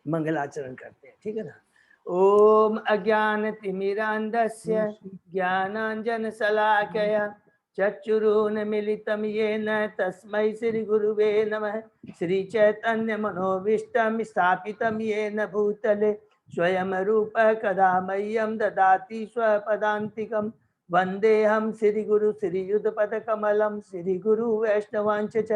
मंगलाचरण करते हैं, ठीक है ना। ओम अज्ञानतिमिरान्धस्य ज्ञानाञ्जनशलाकया चक्षुरुन्मीलितं येन तस्मै श्रीगुरुवे नमः। श्रीचैतन्यमनोभीष्टं स्थापितं येन भूतले स्वयं रूपः कदा मह्यं ददाति स्वपदान्तिकं। वन्देऽहं श्रीगुरु श्रीयुतपदकमलं श्रीगुरु वैष्णवांश्च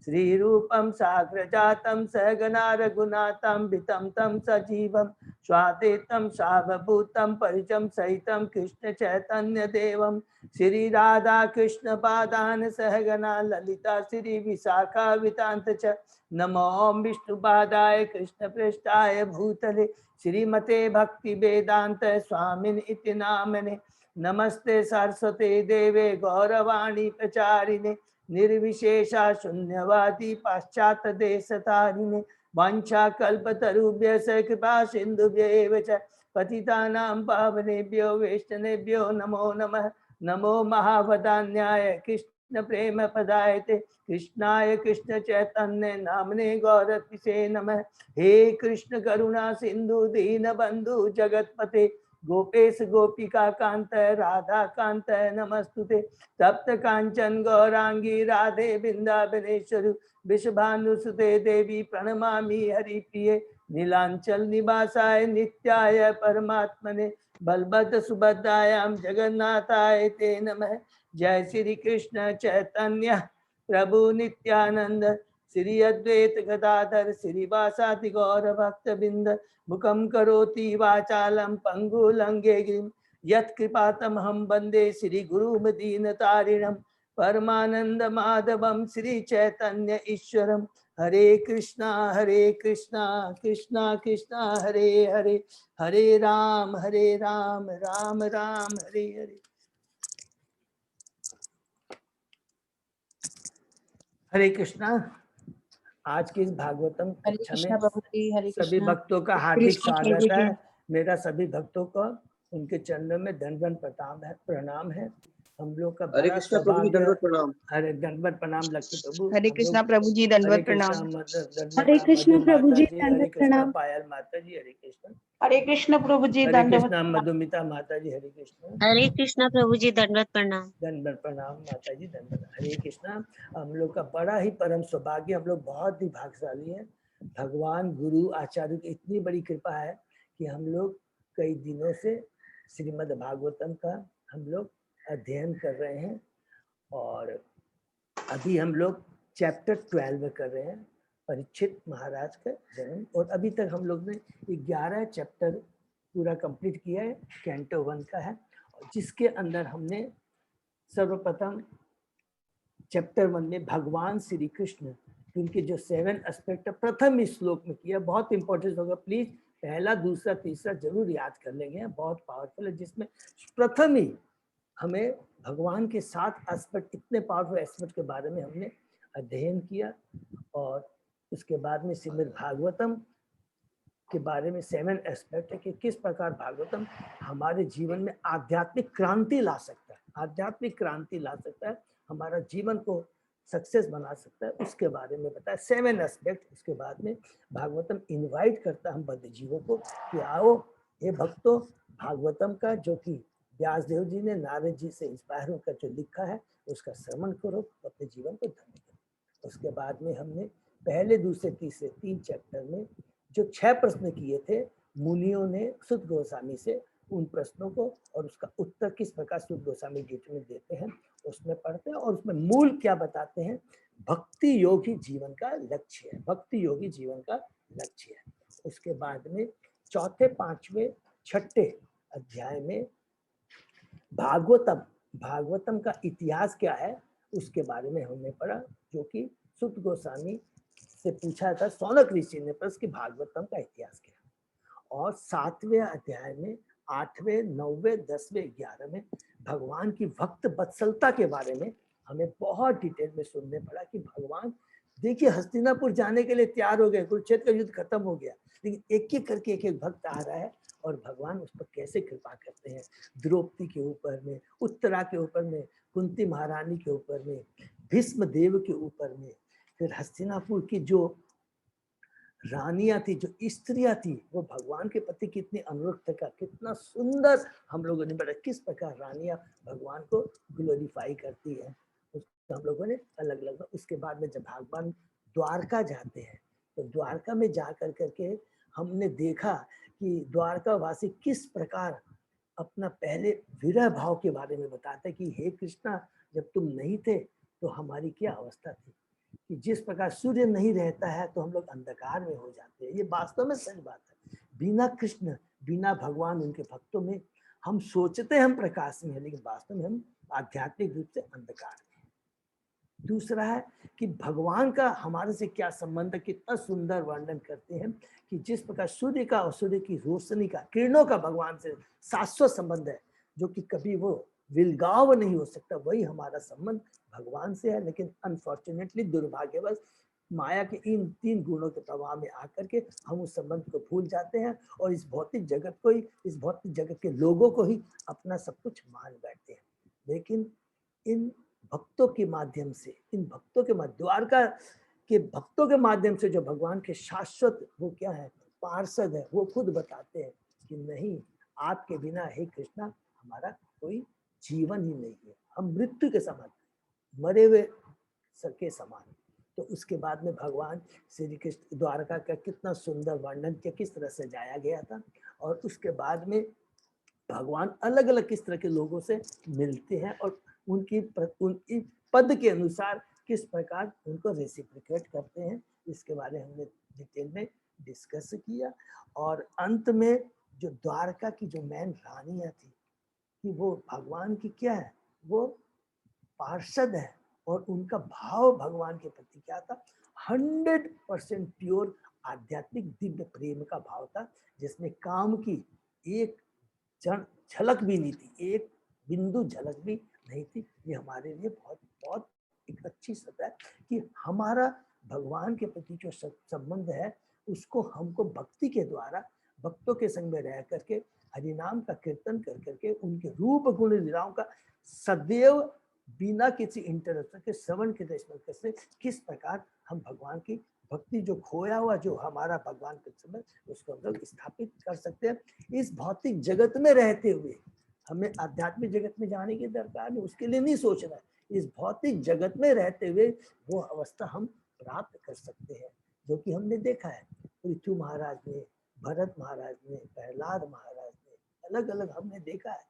श्रीरूपं साग्रजातं सहगना रघुनाथान्वितं तं सजीवं स्वाद्वैतं सावभूतं परिचं सहितं कृष्ण चैतन्य देवं श्री राधा कृष्ण पादान सहगना ललिता श्री विशाखा वितांत च नमो विष्णुपादाय कृष्ण पृष्ठाय भूतले श्रीमते भक्ति वेदांत स्वामिन इति नामने। नमस्ते सरस्वते देवे गौरवाणी प्रचारिणे निर्विशेषा शून्यवादी पाश्चात्य देशतारिणे वाञ्छा कल्पतरुभ्यश्च कृपा सिन्धुभ्यैव च पतितानां पावनेभ्यो वैष्णवेभ्यो नमो नमः। नमो महावदान्याय कृष्ण प्रेम पदायते कृष्णाय कृष्ण चैतन्य नामने गौरतिसे नमः। हे कृष्ण करुणा सिंधु दीन बंधु जगतपते गोपेश गोपिका कांत राधा कांत नमस्तुते। तप्त कांचन गौरांगी राधे वृंदावनेश्वरी विश्वभानुसुते देवी प्रणमामि हरिप्रिये नीलांचल निवासाय नित्याय परमात्मने बलभद्र सुभद्रायां जगन्नाथाय ते नमः। जय श्री कृष्ण चैतन्य प्रभु नित्यानंद श्री अद्वैत गदाधर श्रीवासादि गौर भक्तबिंद मुखम करोति वाचालम पंगुलंगे गिरिम यत्कृपातमहं वन्दे श्री गुरुमदीनतारिणं परमानंद माधवम श्री चैतन्य ईश्वरम। हरे कृष्णा कृष्णा कृष्णा हरे हरे हरे राम राम राम हरे हरे। हरे कृष्णा। आज की इस भागवतम कक्षा में सभी भक्तों का हार्दिक स्वागत है। मेरा सभी भक्तों को उनके चरणों में दंडवत प्रणाम है। हम लोग का हरे कृष्णा प्रभु जी दंडवत प्रणाम। हरे दंडवत प्रणाम लक्ष्मी प्रभु। हरे कृष्णा प्रभु जी दंडवत प्रणाम। हरे कृष्ण प्रभु जी दंडवत प्रणाम। पायल माता जी हरे कृष्ण। हरे कृष्ण प्रभु जी हरे कृष्णा मधुमिता माता जी हरे कृष्ण। हरे कृष्णा प्रभु जी दंडवत प्रणाम। दंडवत प्रणाम माता जी दंडवत। हरे कृष्णा। हम लोग का बड़ा ही परम सौभाग्य, हम लोग बहुत ही भाग्यशाली हैं। भगवान गुरु आचार्य की इतनी बड़ी कृपा है कि हम लोग कई दिनों से श्रीमद् भागवतम का हम लोग अध्ययन कर रहे हैं और अभी हम लोग चैप्टर 12 कर रहे हैं, परीक्षित महाराज का जन्म। और अभी तक हम लोग ने 11 चैप्टर पूरा कंप्लीट किया है, कैंटो 1 का है, जिसके अंदर हमने सर्वप्रथम चैप्टर 1 में भगवान श्री कृष्ण उनके जो 7 एस्पेक्ट प्रथम इस श्लोक में किया, बहुत इंपॉर्टेंट होगा। प्लीज पहला दूसरा तीसरा जरूर याद कर लेंगे, बहुत पावरफुल है। जिसमें प्रथम ही हमें भगवान के 7 एस्पेक्ट, इतने पावरफुल एस्पेक्ट के बारे में हमने अध्ययन किया। और उसके बाद में श्रीमद् भागवतम के बारे में 7 एस्पेक्ट है कि किस प्रकार भागवतम हमारे जीवन में आध्यात्मिक क्रांति ला सकता है, आध्यात्मिक क्रांति ला सकता है, हमारा जीवन को सक्सेस बना सकता है, उसके बारे में बताया 7 एस्पेक्ट। उसके बाद में भागवतम इनवाइट करता है हम बद्ध जीवों को कि आओ हे भक्तों, भागवतम का जो कि व्यासदेव जी ने नारद जी से इंस्पायर होकर जो लिखा है उसका श्रवण करो, अपने जीवन को धन्य करो। उसके बाद में हमने पहले दूसरे तीसरे 3 चैप्टर में जो 6 प्रश्न किए थे मुनियों ने सुत गोस्वामी से, उन प्रश्नों को और उसका उत्तर किस प्रकार सुत गोस्वामी गीता में देते हैं उसमें पढ़ते हैं। और उसमें मूल क्या बताते हैं, भक्ति योगी जीवन का लक्ष्य है, भक्ति योगी जीवन का लक्ष्य है। उसके बाद में चौथे पांचवें छठे अध्याय में भागवतम का इतिहास क्या है उसके बारे में हमने पढ़ा, जो कि सुत गोस्वामी से पूछा था सौनक ऋषि ने प्रश्न कि भागवतम का इतिहास क्या है। और 7वें अध्याय में 8वें 9वें 10वें 11 में भगवान की भक्त वत्सलता के बारे में हमें बहुत डिटेल में सुनने पड़ा कि भगवान देखिए हस्तिनापुर जाने के लिए तैयार हो गए, कुरुक्षेत्र का युद्ध खत्म हो गया, लेकिन एक एक करके एक एक भक्त आ रहा है और भगवान उस पर कैसे कृपा करते हैं। द्रौपदी के ऊपर में, उत्तरा के ऊपर में, कुंती महारानी के ऊपर में, भीष्म देव के ऊपर में, फिर हस्तिनापुर की जो रानियां थी, जो स्त्रियां थी, वो भगवान के प्रति कितनी अनुरक्त का, कितना सुंदर हम लोगों ने बताया किस प्रकार रानियां भगवान को ग्लोरीफाई करती है, उसको हम लोगों ने अलग अलग। उसके बाद में जब भगवान द्वारका जाते हैं तो द्वारका में जा कर करके हमने देखा कि द्वारका वासी किस प्रकार अपना पहले विरह भाव के बारे में बताते कि हे कृष्णा, जब तुम नहीं थे तो हमारी क्या अवस्था थी, कि जिस प्रकार सूर्य नहीं रहता है तो हम लोग अंधकार में हो जाते हैं। ये वास्तव में सच बात है। बिना कृष्ण, बिना भगवान, उनके भक्तों में हम सोचते हम प्रकाश में हैं, लेकिन वास्तव में हम आध्यात्मिक रूप से अंधकार में। दूसरा है कि भगवान का हमारे से क्या संबंध है, कितना सुंदर वर्णन करते हैं कि जिस प्रकार सूर्य का और सूर्य की रोशनी का, किरणों का भगवान से शाश्वत संबंध है, जो कि कभी वो विलगाव नहीं हो सकता, वही हमारा संबंध भगवान से है। लेकिन अनफॉर्चुनेटली, दुर्भाग्यवश, माया के इन 3 गुणों के प्रभाव में आकर के हम उस संबंध को भूल जाते हैं और इस भौतिक जगत को ही, इस भौतिक जगत के लोगों को ही अपना सब कुछ मान बैठते हैं। लेकिन इन भक्तों के माध्यम से, इन भक्तों के द्वारका के भक्तों के माध्यम से जो भगवान के शाश्वत वो क्या है, पार्षद है, वो खुद बताते हैं कि नहीं, आपके बिना हे कृष्णा हमारा कोई जीवन ही नहीं है, हम मृत्यु के समान, मरे हुए के समान। तो उसके बाद में भगवान श्री कृष्ण द्वारका का कितना सुंदर वर्णन किया, किस तरह से जाया गया था, और उसके बाद में भगवान अलग अलग किस तरह के लोगों से मिलते हैं और उनकी पद के अनुसार किस प्रकार उनको रेसिप्रोकेट करते हैं, इसके बारे में हमने डिटेल में डिस्कस किया। और अंत में जो द्वारका की जो मेन रानियां थी, कि वो भगवान की क्या है, वो पार्षद है, और उनका भाव भगवान के प्रति क्या था, 100% प्योर आध्यात्मिक दिव्य प्रेम का भाव था, जिसमें काम की एक झलक भी नहीं थी, एक बिंदु झलक भी नहीं थी। ये हमारे लिए बहुत बहुत एक अच्छी सत्ता है कि हमारा भगवान के प्रति जो संबंध है, उसको हमको भक्ति के द्वारा, भक्तों के संग में रह करके, हरिनाम का कीर्तन कर करके, उनके रूप गुण लीलाओं का सदैव बिना किसी इंटरप्शन के श्रवण के दर्शन से किस प्रकार हम भगवान की भक्ति, जो खोया हुआ जो हमारा भगवान के समय, उसको हम लोग स्थापित कर सकते हैं। इस भौतिक जगत में रहते हुए हमें आध्यात्मिक जगत में जाने की दरकार नहीं, उसके लिए नहीं सोचना है। इस भौतिक जगत में रहते हुए वो अवस्था हम प्राप्त कर सकते हैं, जो कि हमने देखा है पृथु महाराज ने, भरत महाराज ने, प्रहलाद महाराज ने, अलग अलग हमने देखा है,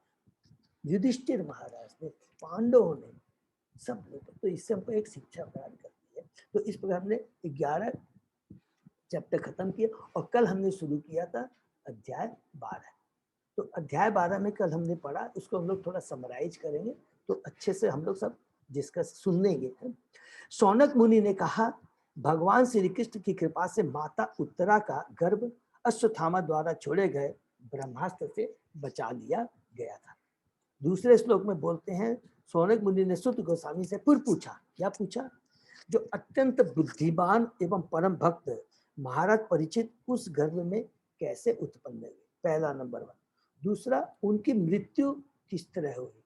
युधिष्ठिर महाराज ने, पांडवों ने, सब लोग। तो इससे हमको एक शिक्षा प्रदान करती है। तो इस प्रकार हमने 11 चैप्टर खत्म किया और कल हमने शुरू किया था अध्याय 12। तो अध्याय 12 में कल हमने पढ़ा, उसको हम लोग थोड़ा समराइज करेंगे तो अच्छे से हम लोग सब डिस्कस सुनेंगे। शौनक मुनि ने कहा, भगवान श्री कृष्ण की कृपा से माता उत्तरा का गर्भ अश्वत्थामा द्वारा छोड़े गए ब्रह्मास्त्र से बचा लिया गया था। दूसरे श्लोक में बोलते हैं, शौनक मुनि ने सुत गोस्वामी से फिर पूछा, क्या पूछा, जो अत्यंत बुद्धिमान एवं परम भक्त महाराज परीक्षित उस गर्भ में कैसे उत्पन्न हुए, पहला नंबर 1। दूसरा, उनकी मृत्यु किस तरह हुई,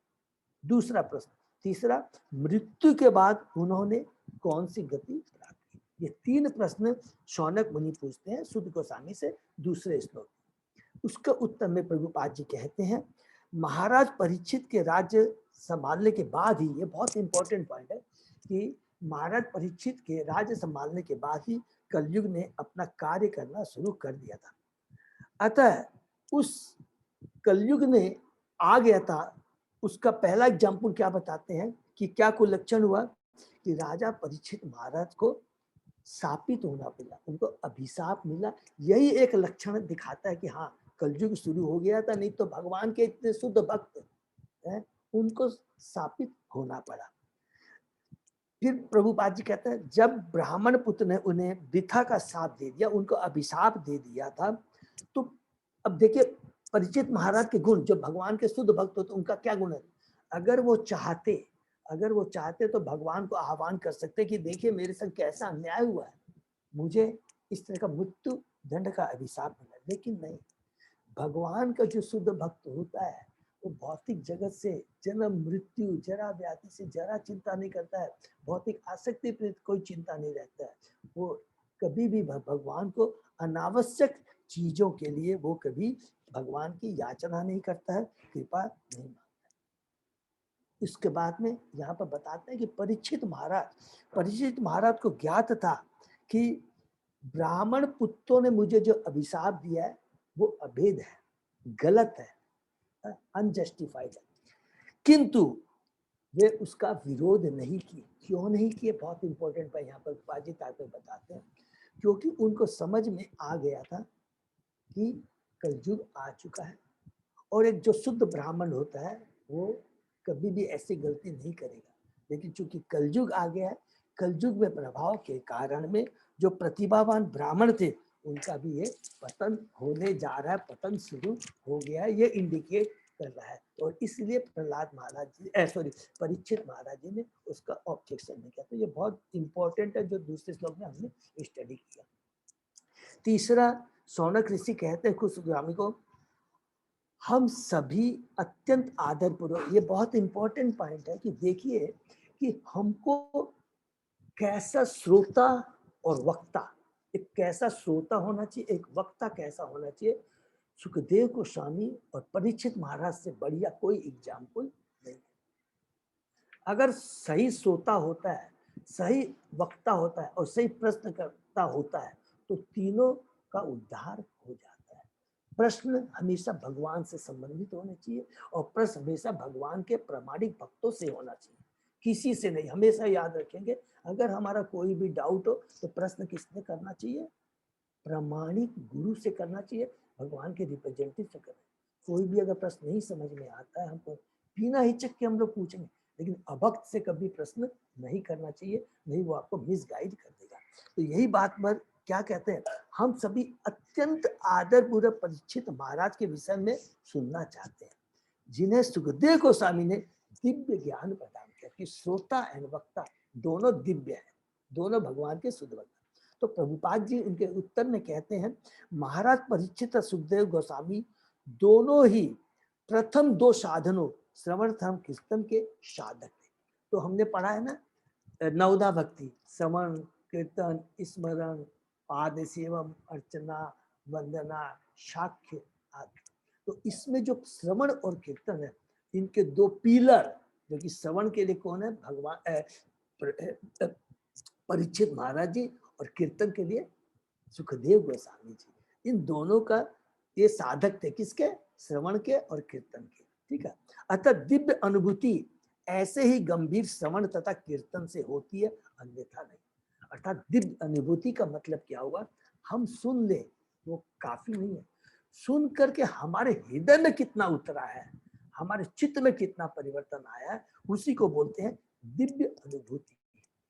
दूसरा प्रश्न। तीसरा, मृत्यु के बाद उन्होंने कौन सी गति प्राप्त की। ये 3 प्रश्न शौनक मुनि पूछते हैं सुत गोस्वामी से दूसरे श्लोक। उसका उत्तर में प्रभुपाद जी कहते हैं, महाराज परीक्षित के राज्य संभालने के बाद ही, ये बहुत इंपॉर्टेंट पॉइंट है कि महाराज परीक्षित के राज्य संभालने के बाद ही कलयुग ने अपना कार्य करना शुरू कर दिया था। अतः उस कलयुग ने आ गया था, उसका पहला एग्जाम्पल क्या बताते हैं कि क्या कोई लक्षण हुआ कि राजा परीक्षित महाराज को शापित होना पड़ा, उनको अभिशाप मिला। यही एक लक्षण दिखाता है कि हाँ, कलयुग शुरू हो गया था। नहीं तो भगवान के इतने शुद्ध भक्त हैं, उनको शापित होना पड़ा। फिर प्रभुपाद जी कहते हैं, जब ब्राह्मण पुत्र ने उन्हें वृथा का शाप दे दिया, उनको अभिशाप दे दिया था, तो अब देखिए परीक्षित महाराज के गुण, जो भगवान के शुद्ध भक्त होते उनका क्या गुण है। अगर वो चाहते तो भगवान को आह्वान कर सकते कि देखिए मेरे संग कैसा अन्याय हुआ है, मुझे इस तरह का मृत्यु दंड का अभिशाप मिला। लेकिन नहीं, भगवान का जो शुद्ध भक्त होता है वो भौतिक जगत से, जन्म मृत्यु जरा व्याधि से जरा चिंता नहीं करता है, भौतिक आसक्ति पर कोई चिंता नहीं रहता है। वो कभी भी भगवान को अनावश्यक चीजों के लिए वो कभी भगवान की याचना नहीं करता है, कृपा नहीं मांगता। इसके बाद में यहाँ पर बताते हैं कि परीक्षित महाराज को ज्ञात था कि ब्राह्मण पुत्रों ने मुझे जो अभिशाप दिया है वो अभेद है, गलत है, अनजस्टिफाइड है, किंतु वे उसका विरोध नहीं किए। क्यों नहीं किए? बहुत इंपॉर्टेंट है यहाँ पर पाजी तात्पर्य बताते हैं, क्योंकि उनको समझ में आ गया था कि कलयुग आ चुका है और एक जो शुद्ध ब्राह्मण होता है वो कभी भी ऐसी गलती नहीं करेगा। लेकिन चूंकि कलयुग आ गया है, कलयुग में प्रभाव के कारण में जो प्रतिभावान ब्राह्मण थे उनका भी ये पतन होने जा रहा है, पतन शुरू हो गया है, ये इंडिकेट कर रहा है। और इसलिए प्रहलाद महाराज जी परीक्षित महाराज जी ने उसका ऑब्जेक्शन नहीं किया। तो ये बहुत इंपॉर्टेंट है जो दूसरे श्लोक में हमने स्टडी किया। तीसरा, शौनक ऋषि कहते हैं कुशग्रामी को, हम सभी अत्यंत आदरपूर्वक, ये बहुत इंपॉर्टेंट पॉइंट है कि देखिए कि हमको कैसा श्रोता और वक्ता, एक कैसा श्रोता होना चाहिए, एक वक्ता कैसा होना चाहिए। सुखदेव गोस्वामी और परीक्षित महाराज से बढ़िया कोई एग्जाम्पल नहीं है। अगर सही श्रोता होता है, सही वक्ता होता है और सही प्रश्न करता होता है तो तीनों का उद्धार हो जाता है। प्रश्न हमेशा भगवान से संबंधित होने चाहिए और प्रश्न हमेशा भगवान के प्रामाणिक भक्तों से होना चाहिए, किसी से नहीं। हमेशा याद रखेंगे, अगर हमारा कोई भी डाउट हो तो प्रश्न किसने करना चाहिए? प्रामाणिक गुरु से करना चाहिए, भगवान के रिप्रेजेंटेटिव से करना। कोई भी अगर प्रश्न नहीं समझ में आता है हमको बिना हिचक के हम लोग पूछेंगे, लेकिन अभक्त से कभी प्रश्न नहीं करना चाहिए, नहीं वो आपको मिसगाइड कर देगा। तो यही बात पर क्या कहते हैं, हम सभी अत्यंत आदरपूर्वक परीक्षित महाराज के विषय में सुनना चाहते हैं, जिन्हें सुखदेव गोस्वामी ने दिव्य ज्ञान प्रदान किया कि श्रोता एवं वक्ता दोनों दिव्य है, दोनों भगवान के शुद्ध भक्त। तो प्रभुपाद जी उनके उत्तर में कहते हैं, महाराज परीक्षित सुखदेव गोस्वामी दोनों ही प्रथम दो साधनों श्रवण धर्म कीर्तन के साधक थे। तो हमने पढ़ा है ना, नवधा भक्ति, श्रवण कीर्तन स्मरण पाद सेवम अर्चना वंदना साक्ष्य आदि। तो इसमें जो श्रवण और कीर्तन है, इनके दो पिलर, जो कि श्रवण के लिए कौन है? भगवान परीक्षित महाराज जी, और कीर्तन के लिए सुखदेव गोस्वामी जी। इन दोनों का ये साधक थे, किसके? श्रवण के और कीर्तन के। ठीक है। अतः दिव्य अनुभूति ऐसे ही गंभीर श्रवण तथा कीर्तन से होती है, अन्यथा नहीं। अर्थात दिव्य अनुभूति का मतलब क्या हुआ? हम सुन ले वो काफी नहीं है, सुन करके हमारे हृदय में कितना उतरा है, हमारे चित्त में कितना परिवर्तन आया है, उसी को बोलते हैं दिव्य अनुभूति,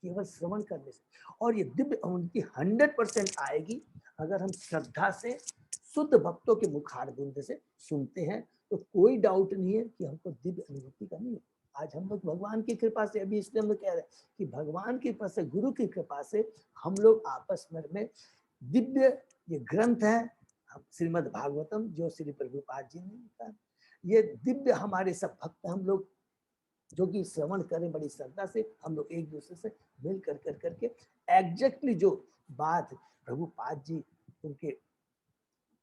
केवल श्रवण करने से। और ये दिव्य अनुभूति 100% आएगी अगर हम श्रद्धा से शुद्ध भक्तों के मुखारबिंद से सुनते हैं। तो कोई डाउट नहीं है कि हमको दिव्य अनुभूति करनी है। आज हम लोग भगवान की कृपा से, अभी इसलिए हम लोग कह रहे हैं कि भगवान की कृपा से, गुरु की कृपा से हम लोग आपस में दिव्य, ये ग्रंथ है श्रीमद् भागवतम जो श्री प्रभुपाद जी ने लिखा, ये दिव्य हमारे सब भक्त हम लोग जो कि श्रवण करें बड़ी श्रद्धा से, हम लोग एक दूसरे से मिल कर करके एग्जैक्टली जो बात प्रभुपाद जी उनके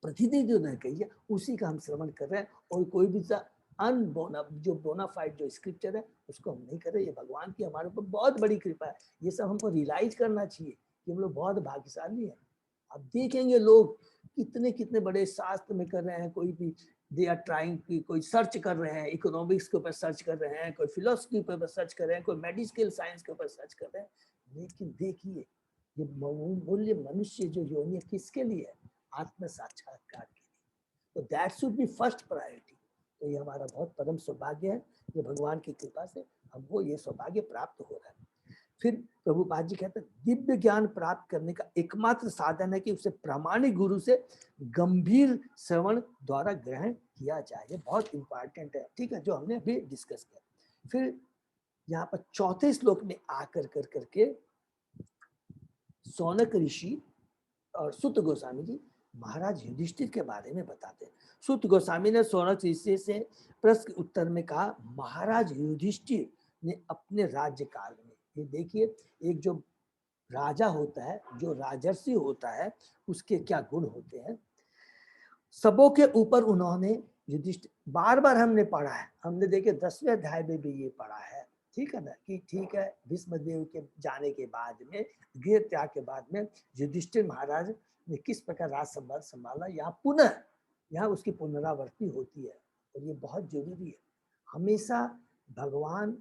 प्रतिनिधि ने कही है उसी का हम श्रवण कर रहे हैं। और कोई भी जो बोनाफाइड जो स्क्रिप्चर है उसको हम नहीं कर रहे। ये भगवान की हमारे ऊपर बहुत बड़ी कृपा है। ये सब हमको रियलाइज करना चाहिए कि हम लोग बहुत भाग्यशाली हैं। अब देखेंगे लोग कितने कितने बड़े शास्त्र में कर रहे हैं, कोई भी दे आर ट्राइंग की, कोई सर्च कर रहे हैं, इकोनॉमिक्स के ऊपर सर्च कर रहे हैं, कोई फिलोसफी के ऊपर सर्च कर रहे हैं, कोई मेडिकल साइंस के ऊपर सर्च कर रहे हैं। लेकिन देखिए ये मूल्य मनुष्य जो योनि है किसके लिए है? आत्म साक्षात्कार के लिए। तो that should be first priority. तो ये हमारा बहुत परम सौभाग्य है, ये भगवान की कृपा से हमको ये सौभाग्य प्राप्त हो रहा है। फिर प्रभुपाद जी कहते हैं दिव्य ज्ञान प्राप्त करने का एकमात्र साधन है कि उसे प्रामाणिक गुरु से गंभीर श्रवण द्वारा ग्रहण किया जाए। ये बहुत इंपॉर्टेंट है, ठीक है, जो हमने अभी डिस्कस किया। फिर यहाँ पर चौथे श्लोक में आकर करके शौनक ऋषि और सुत गोस्वामी जी महाराज युधिष्ठिर के बारे में बताते हैं। सुत गोस्वामी ने शौनक ऋषि से प्रश्न के उत्तर में कहा, महाराज युधिष्ठिर ने अपने राज्य काल में, ये देखिए एक जो राजा होता है, जो राजर्षि होता है, उसके क्या गुण होते हैं, सबों के ऊपर उन्होंने युधिष्ठिर, बार बार हमने पढ़ा है, हमने देखे 10वें अध्याय में भी ये पढ़ा है, ठीक है ना, कि ठीक है भीष्मदेव के जाने के बाद में, गृह त्याग के बाद में युधिष्ठिर महाराज ने किस प्रकार राज संभाला, यहाँ पुनः यहाँ उसकी पुनरावृत्ति होती है। और ये बहुत जरूरी है, हमेशा भगवान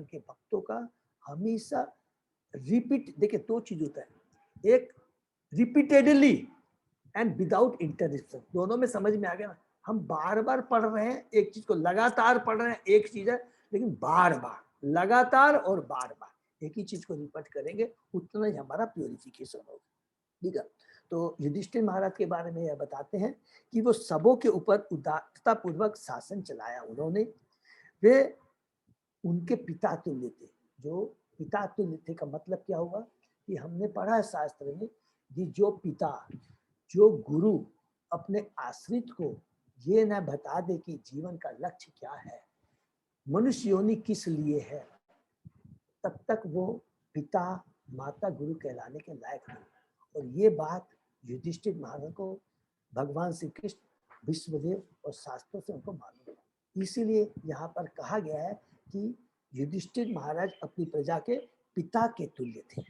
के भक्तों का हमेशा रिपीट, देखिए दो चीज होता है, एक रिपीटेडली एंड विदाउट इंटरप्शन, दोनों में समझ में आ गया ना। हम बार बार पढ़ रहे हैं एक चीज को, लगातार पढ़ रहे हैं एक चीज है, लेकिन बार बार लगातार और बार बार एक ही चीज को रिपीट करेंगे, उतना ही हमारा प्योरिफिकेशन होगा, ठीक है। तो युधिष्ठिर महाराज के बारे में यह बताते हैं कि वो सबों के ऊपर उदारता पूर्वक शासन चलाया उन्होंने। वे उनके पिता तुल्य थे। जो पिता तुल्य थे का मतलब क्या हुआ कि हमने पढ़ा है शास्त्र में कि जो पिता, जो गुरु अपने आश्रित को ये न बता दे कि जीवन का लक्ष्य क्या है, मनुष्य योनि किस लिए है, तब तक वो पिता माता गुरु कहलाने के लायक नहीं। और ये बात युधिष्ठिर महाराज को भगवान श्री कृष्ण, विश्वदेव और शास्त्रों से उनको मालूम है। इसीलिए यहाँ पर कहा गया है कि युधिष्ठिर महाराज अपनी प्रजा के पिता के तुल्य थे,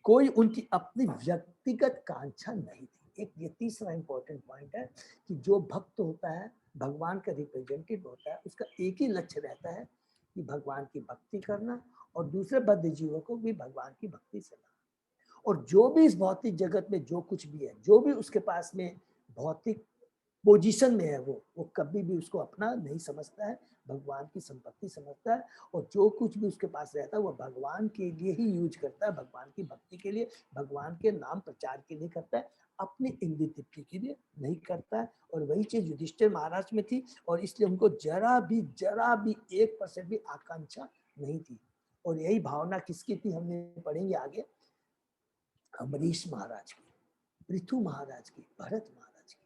कोई उनकी अपनी व्यक्तिगत कांक्षा नहीं थी। एक ये तीसरा इंपॉर्टेंट पॉइंट है कि जो भक्त होता है, भगवान का रिप्रेजेंटेटिव होता है, उसका एक ही लक्ष्य रहता है कि भगवान की भक्ति करना और दूसरे बद्ध जीवों को भी भगवान की भक्ति से लाना। और जो भी इस भौतिक जगत में जो कुछ भी है, जो भी उसके पास में भौतिक पोजीशन में है, वो कभी भी उसको अपना नहीं समझता है, भगवान की संपत्ति समझता है। और जो कुछ भी उसके पास रहता है वो भगवान के लिए ही यूज करता है, भगवान की भक्ति के लिए, भगवान के नाम प्रचार के लिए करता है, अपनी इंद्रिय तृप्ति के लिए नहीं करता है। और वही चीज युधिष्ठिर महाराज में थी, और इसलिए उनको जरा भी 1% भी आकांक्षा नहीं थी। और यही भावना किसकी थी हमने पढ़ेंगे आगे, अम्बरीश महाराज की, पृथु महाराज की, भरत महाराज की।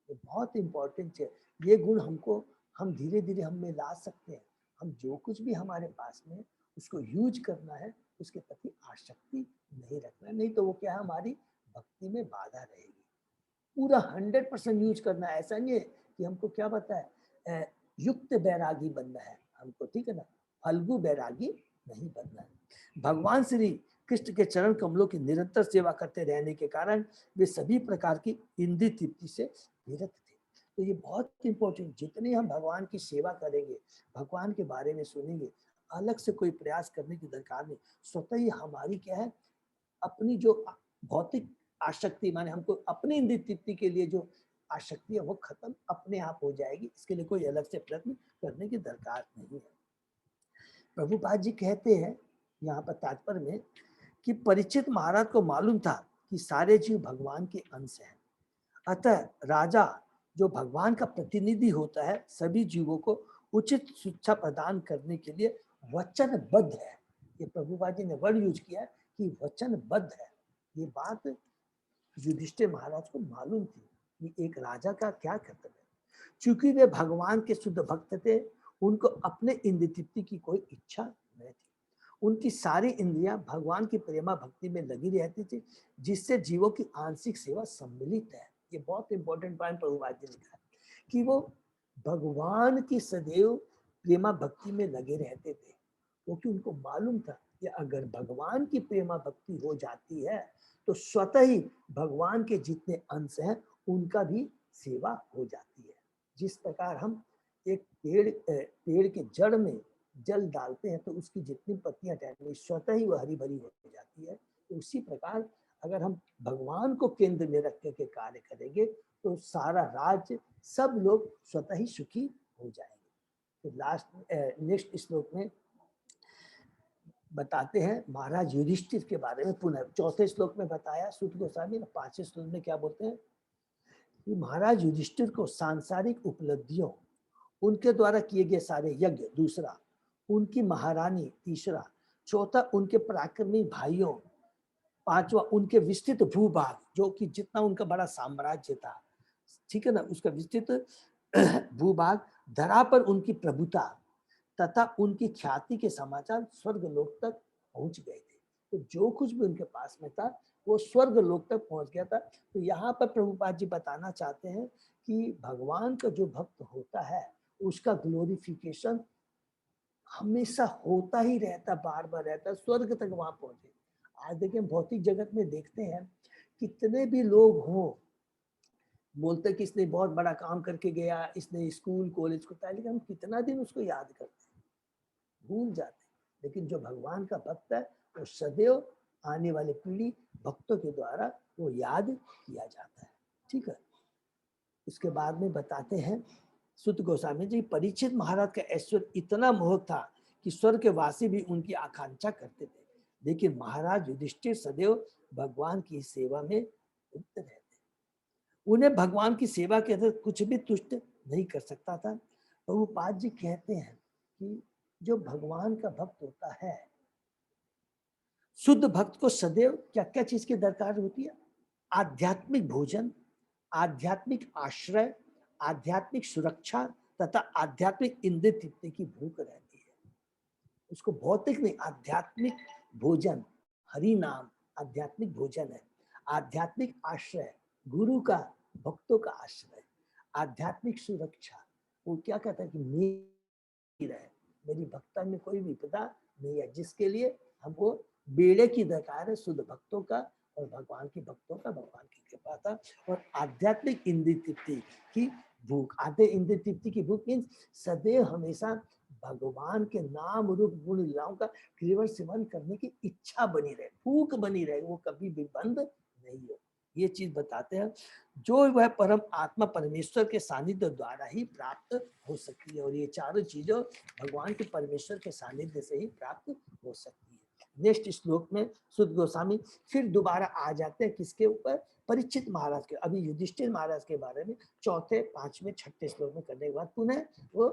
ये बहुत इंपॉर्टेंट है, ये गुण हमको हम धीरे धीरे हम में ला सकते हैं। हम जो कुछ भी हमारे पास में उसको यूज करना है, उसके प्रति आसक्ति नहीं रखना, नहीं तो वो क्या है, हमारी भक्ति में बाधा रहेगी। पूरा 100% यूज करना है, ऐसा नहीं है कि हमको क्या पता है युक्त बैरागी बनना है हमको, ठीक है ना, फल्गु बैरागी नहीं बनना है। भगवान श्री कृष्ण के चरण कमलों की निरंतर सेवा करते रहने के कारण वे सभी प्रकार की इंद्रिय तृप्ति से विरत थे। तो ये बहुत इंपॉर्टेंट, जितने हम भगवान की सेवा करेंगे, भगवान के बारे में सुनेंगे, अलग से कोई प्रयास करने की दरकार नहीं, स्वतः ही हमारी क्या है, अपनी जो भौतिक आसक्ति, माने हमको अपनी इंद्रिय तृप्ति के लिए जो आसक्ति है वो खत्म अपने आप हो जाएगी, इसके लिए कोई अलग से प्रयत्न करने की दरकार नहीं है। प्रभुपाद जी कहते हैं यहाँ पर तात्पर्य में कि परीक्षित महाराज को मालूम था कि सारे जीव भगवान के अंश हैं, अतः राजा जो भगवान का प्रतिनिधि होता है सभी जीवों को उचित शिक्षा प्रदान करने के लिए वचनबद्ध है। ये प्रभुपाद जी ने वर्ड यूज किया कि वचनबद्ध है। ये बात युधिष्ठिर महाराज को मालूम थी कि एक राजा का क्या कर्तव्य है। चूंकि वे भगवान के शुद्ध भक्त थे, उनको अपने इंद्रिय तृप्ति की कोई इच्छा नहीं थी। उनकी सारी इंद्रियां भगवान की प्रेमा भक्ति में लगी रहती थी, जिससे जीवों की आंशिक सेवा सम्मिलित है। ये बहुत इंपॉर्टेंट पॉइंट प्रभुपाद जी ने कहा कि वो भगवान की सदैव प्रेमा भक्ति में लगे रहते थे, क्योंकि उनको मालूम था कि अगर भगवान की प्रेमा भक्ति हो जाती है तो स्वतः ही भगवान के जितने अंश हैं उनका भी सेवा हो जाती है। जिस प्रकार हम एक पेड़ के जड़ में जल डालते हैं तो उसकी जितनी पत्तियां टहलती स्वतः ही वह हरी भरी हो जाती है, तो उसी प्रकार अगर हम भगवान को केंद्र में रख के कार्य करेंगे तो सारा राज्य, सब लोग स्वतः ही सुखी हो जाएंगे। तो लास्ट नेक्स्ट श्लोक में बताते हैं महाराज युधिष्ठिर के बारे में। पुनः चौथे श्लोक में बताया सूत गोस्वामी ने, पांचवें श्लोक में क्या बोलते हैं कि महाराज युधिष्ठिर को सांसारिक उपलब्धियों, उनके द्वारा किए गए सारे यज्ञ, दूसरा उनकी महारानी, तीसरा, चौथा उनके पराक्रमी भाइयों, पांचवा उनके विस्तृत भूभाग, जो कि जितना उनका बड़ा साम्राज्य था, ठीक है ना, उसका विस्तृत भूभाग, धरा पर उनकी प्रभुता तथा उनकी ख्याति के समाचार स्वर्ग लोक तक पहुंच गए थे। तो जो कुछ भी उनके पास में था वो स्वर्ग लोक तक पहुंच गया था। तो यहाँ पर प्रभुपाद जी बताना चाहते हैं कि भगवान का जो भक्त होता है उसका ग्लोरिफिकेशन हमेशा होता ही रहता, बार बार रहता, स्वर्ग तक वहां पहुंचे। आज देखें भौतिक जगत में देखते हैं कितने भी लोग हों, बोलते कि इसने बहुत बड़ा काम करके गया, इसने स्कूल कॉलेज को, लेकिन हम कितना दिन उसको याद करते हैं, भूल जाते हैं। लेकिन जो भगवान का भक्त है वो सदैव आने वाली पीढ़ी भक्तों के द्वारा वो याद किया जाता है। ठीक है, उसके बाद में बताते हैं सुत गोस्वामी जी, परीक्षित महाराज का ऐश्वर्य इतना मोहक था कि स्वर्ग के वासी भी उनकी आकांक्षा करते थे, लेकिन महाराज युधिष्ठिर सदैव भगवान की सेवा में लिप्त रहते। उन्हें भगवान की सेवा के अंदर कुछ भी तुष्ट नहीं कर सकता था। प्रभुपाद जी कहते हैं कि जो भगवान का भक्त होता है, शुद्ध भक्त को सदैव क्या क्या चीज की दरकार होती है? आध्यात्मिक भोजन, आध्यात्मिक आश्रय, आध्यात्मिक सुरक्षा तथा आध्यात्मिक इंद्रिय तृप्ति की भूख रहती है। उसको भौतिक नहीं, आध्यात्मिक भोजन, हरि नाम आध्यात्मिक भोजन है। आध्यात्मिक आश्रय, गुरु का, भक्तों का आश्रय, आध्यात्मिक सुरक्षा, वो क्या कहता है कि मेरी भक्ता में कोई विपदा नहीं है, जिसके लिए हमको बेड़े की दरकार है, शुद्ध भक्तों का और भगवान के भक्तों का, भगवान की कृपा था। और आध्यात्मिक इंद्रिय तृप्ति की भूख, आधे इंद्रिय तृप्ति की भूख मीन्स सदैव हमेशा भगवान के नाम रूप गुण लीलाओं का केवल सेवन करने की इच्छा बनी रहे, भूख बनी रहे, वो कभी भी बंद नहीं हो। ये चीज बताते हैं जो वह परम आत्मा परमेश्वर के सानिध्य द्वारा ही प्राप्त हो सकती है। और ये चारों चीजों भगवान के परमेश्वर के सानिध्य से ही प्राप्त हो सकती है। नेक्स्ट श्लोक में सुत गोस्वामी फिर दोबारा आ जाते हैं किसके ऊपर? परीक्षित महाराज के। अभी युधिष्ठिर महाराज के बारे में चौथे, पांचवें, छठे श्लोक में करने के बाद पुनः वो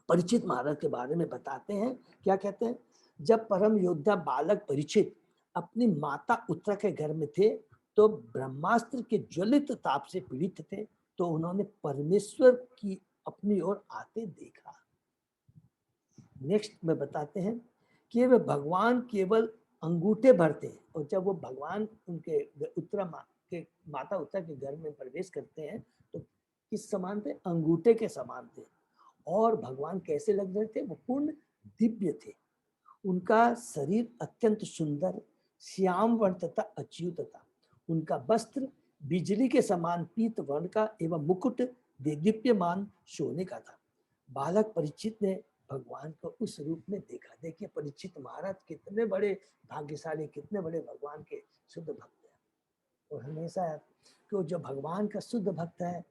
परीक्षित महाराज के बारे में बताते हैं। क्या कहते हैं? जब परम योद्धा बालक परीक्षित अपनी माता उत्तरा के घर में थे तो ब्रह्मास्त्र के ज्वलित ताप से पीड़ित थे, तो उन्होंने परमेश्वर की अपनी ओर आते देखा। नेक्स्ट में बताते हैं कि वे भगवान केवल अंगूठे भरते हैं, और जब वो भगवान उनके माता उत्तरा के घर में प्रवेश करते हैं तो किस समान थे? अंगूठे के समान थे। और भगवान कैसे लग रहे थे? वो पूर्ण दिव्य थे। उनका शरीर अत्यंत सुंदर श्याम वर्ण तथा अच्युत था। उनका वस्त्र बिजली के समान पीत वर्ण का एवं मुकुट देदीप्यमान सोने का था। बालक परीक्षित ने भगवान को उस रूप में देखा। देखिए परीक्षित महाराज कितने बड़े भाग्यशाली, कितने बड़े भगवान के शुद्ध भक्त हैं। और हमेशा क्यों जो भगवान का शुद्ध भक्त है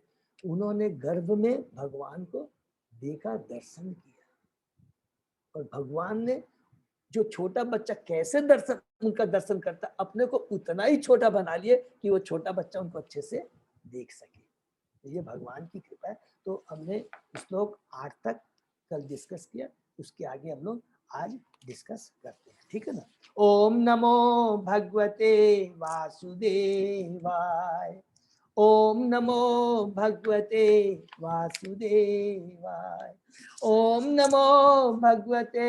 उन्होंने गर्भ में भगवान को देखा, दर्शन किया। और भगवान ने जो छोटा बच्चा कैसे उनका दर्शन करता, अपने को उतना ही छोटा बना लिए कि वो छोटा बच्चा उनको अच्छे से देख सके। ये भगवान की कृपा है। तो हमने श्लोक 8 तक कल डिस्कस किया, उसके आगे हम लोग आज डिस्कस करते हैं। ठीक है ना? ओम नमो भगवते वासुदेवाय। ओम नमो भगवते वासुदेवाय। ओम नमो भगवते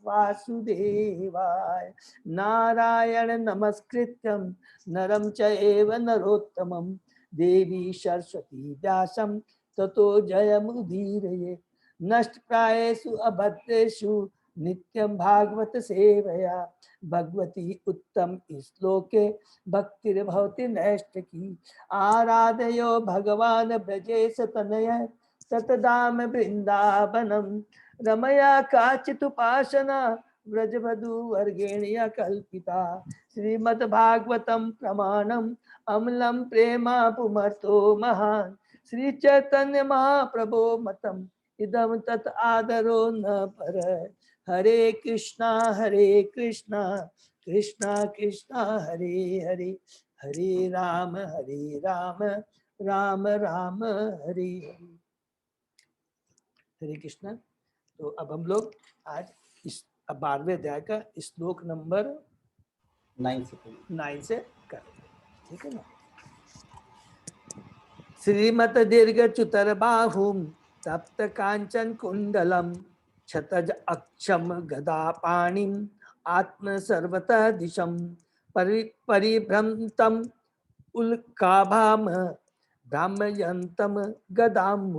वासुदेवाय। नारायण नमस्कृत्यं नरं चैव नरोत्तमं देवी सरस्वती व्यासं ततो जयमुदीरये। नष्टप्रायेषु अभद्रेषु नित्यं भागवत सेवया भगवती उत्तम श्लोके भक्तिर्भवति नैष्ठिकी। आराधयो भगवान ब्रजेश तनय सतदाम वृंदावनम रमया काचिदुपासना व्रजवधू वर्गेण्य कल्पिता। श्रीमद्भागवतम प्रमाणम अम्लं प्रेमा पुमर्तो महान। श्री चैतन्य महाप्रभो मतम इदम तत् आदरो न पर। हरे कृष्णा कृष्णा कृष्णा हरे हरे, हरे राम राम राम हरे हरे। हरे कृष्णा। तो अब हम लोग आज इस 12वें अध्याय का श्लोक नंबर 9 से करेंगे। ठीक है ना? श्रीमत दीर्घ चुतर बाहुम तप्त कांचन कुंडलम क्षतज अक्षम गदा पाणिम आत्म सर्वतः दिशम परिभ्रमतम उल्काभाम भ्राम्यंतम गदाम।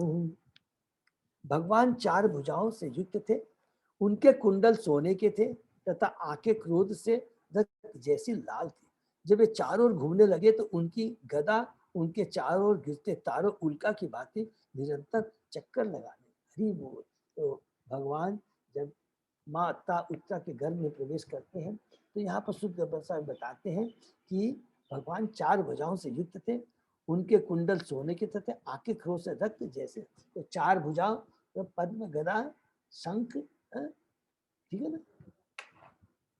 भगवान 4 भुजाओं से युक्त थे, उनके कुंडल सोने के थे तथा आंखें क्रोध से रक्त जैसी लाल थी। जब वे चारों ओर घूमने लगे तो उनकी गदा उनके चारों ओर गिरते तारों उल्का की भांति निरंतर चक्कर लगाने। हरि बोल। तो भगवान जब माता उत्तरा के घर में प्रवेश करते हैं तो यहाँ पर शुद्ध गोस्वामी बताते हैं कि भगवान 4 भुजाओं से युक्त थे, उनके कुंडल सोने के थे, आंखें क्रोध से रक्त जैसे। तो 4 भुजाओं, तो पद्म, गदा, शंख, ठीक है ना,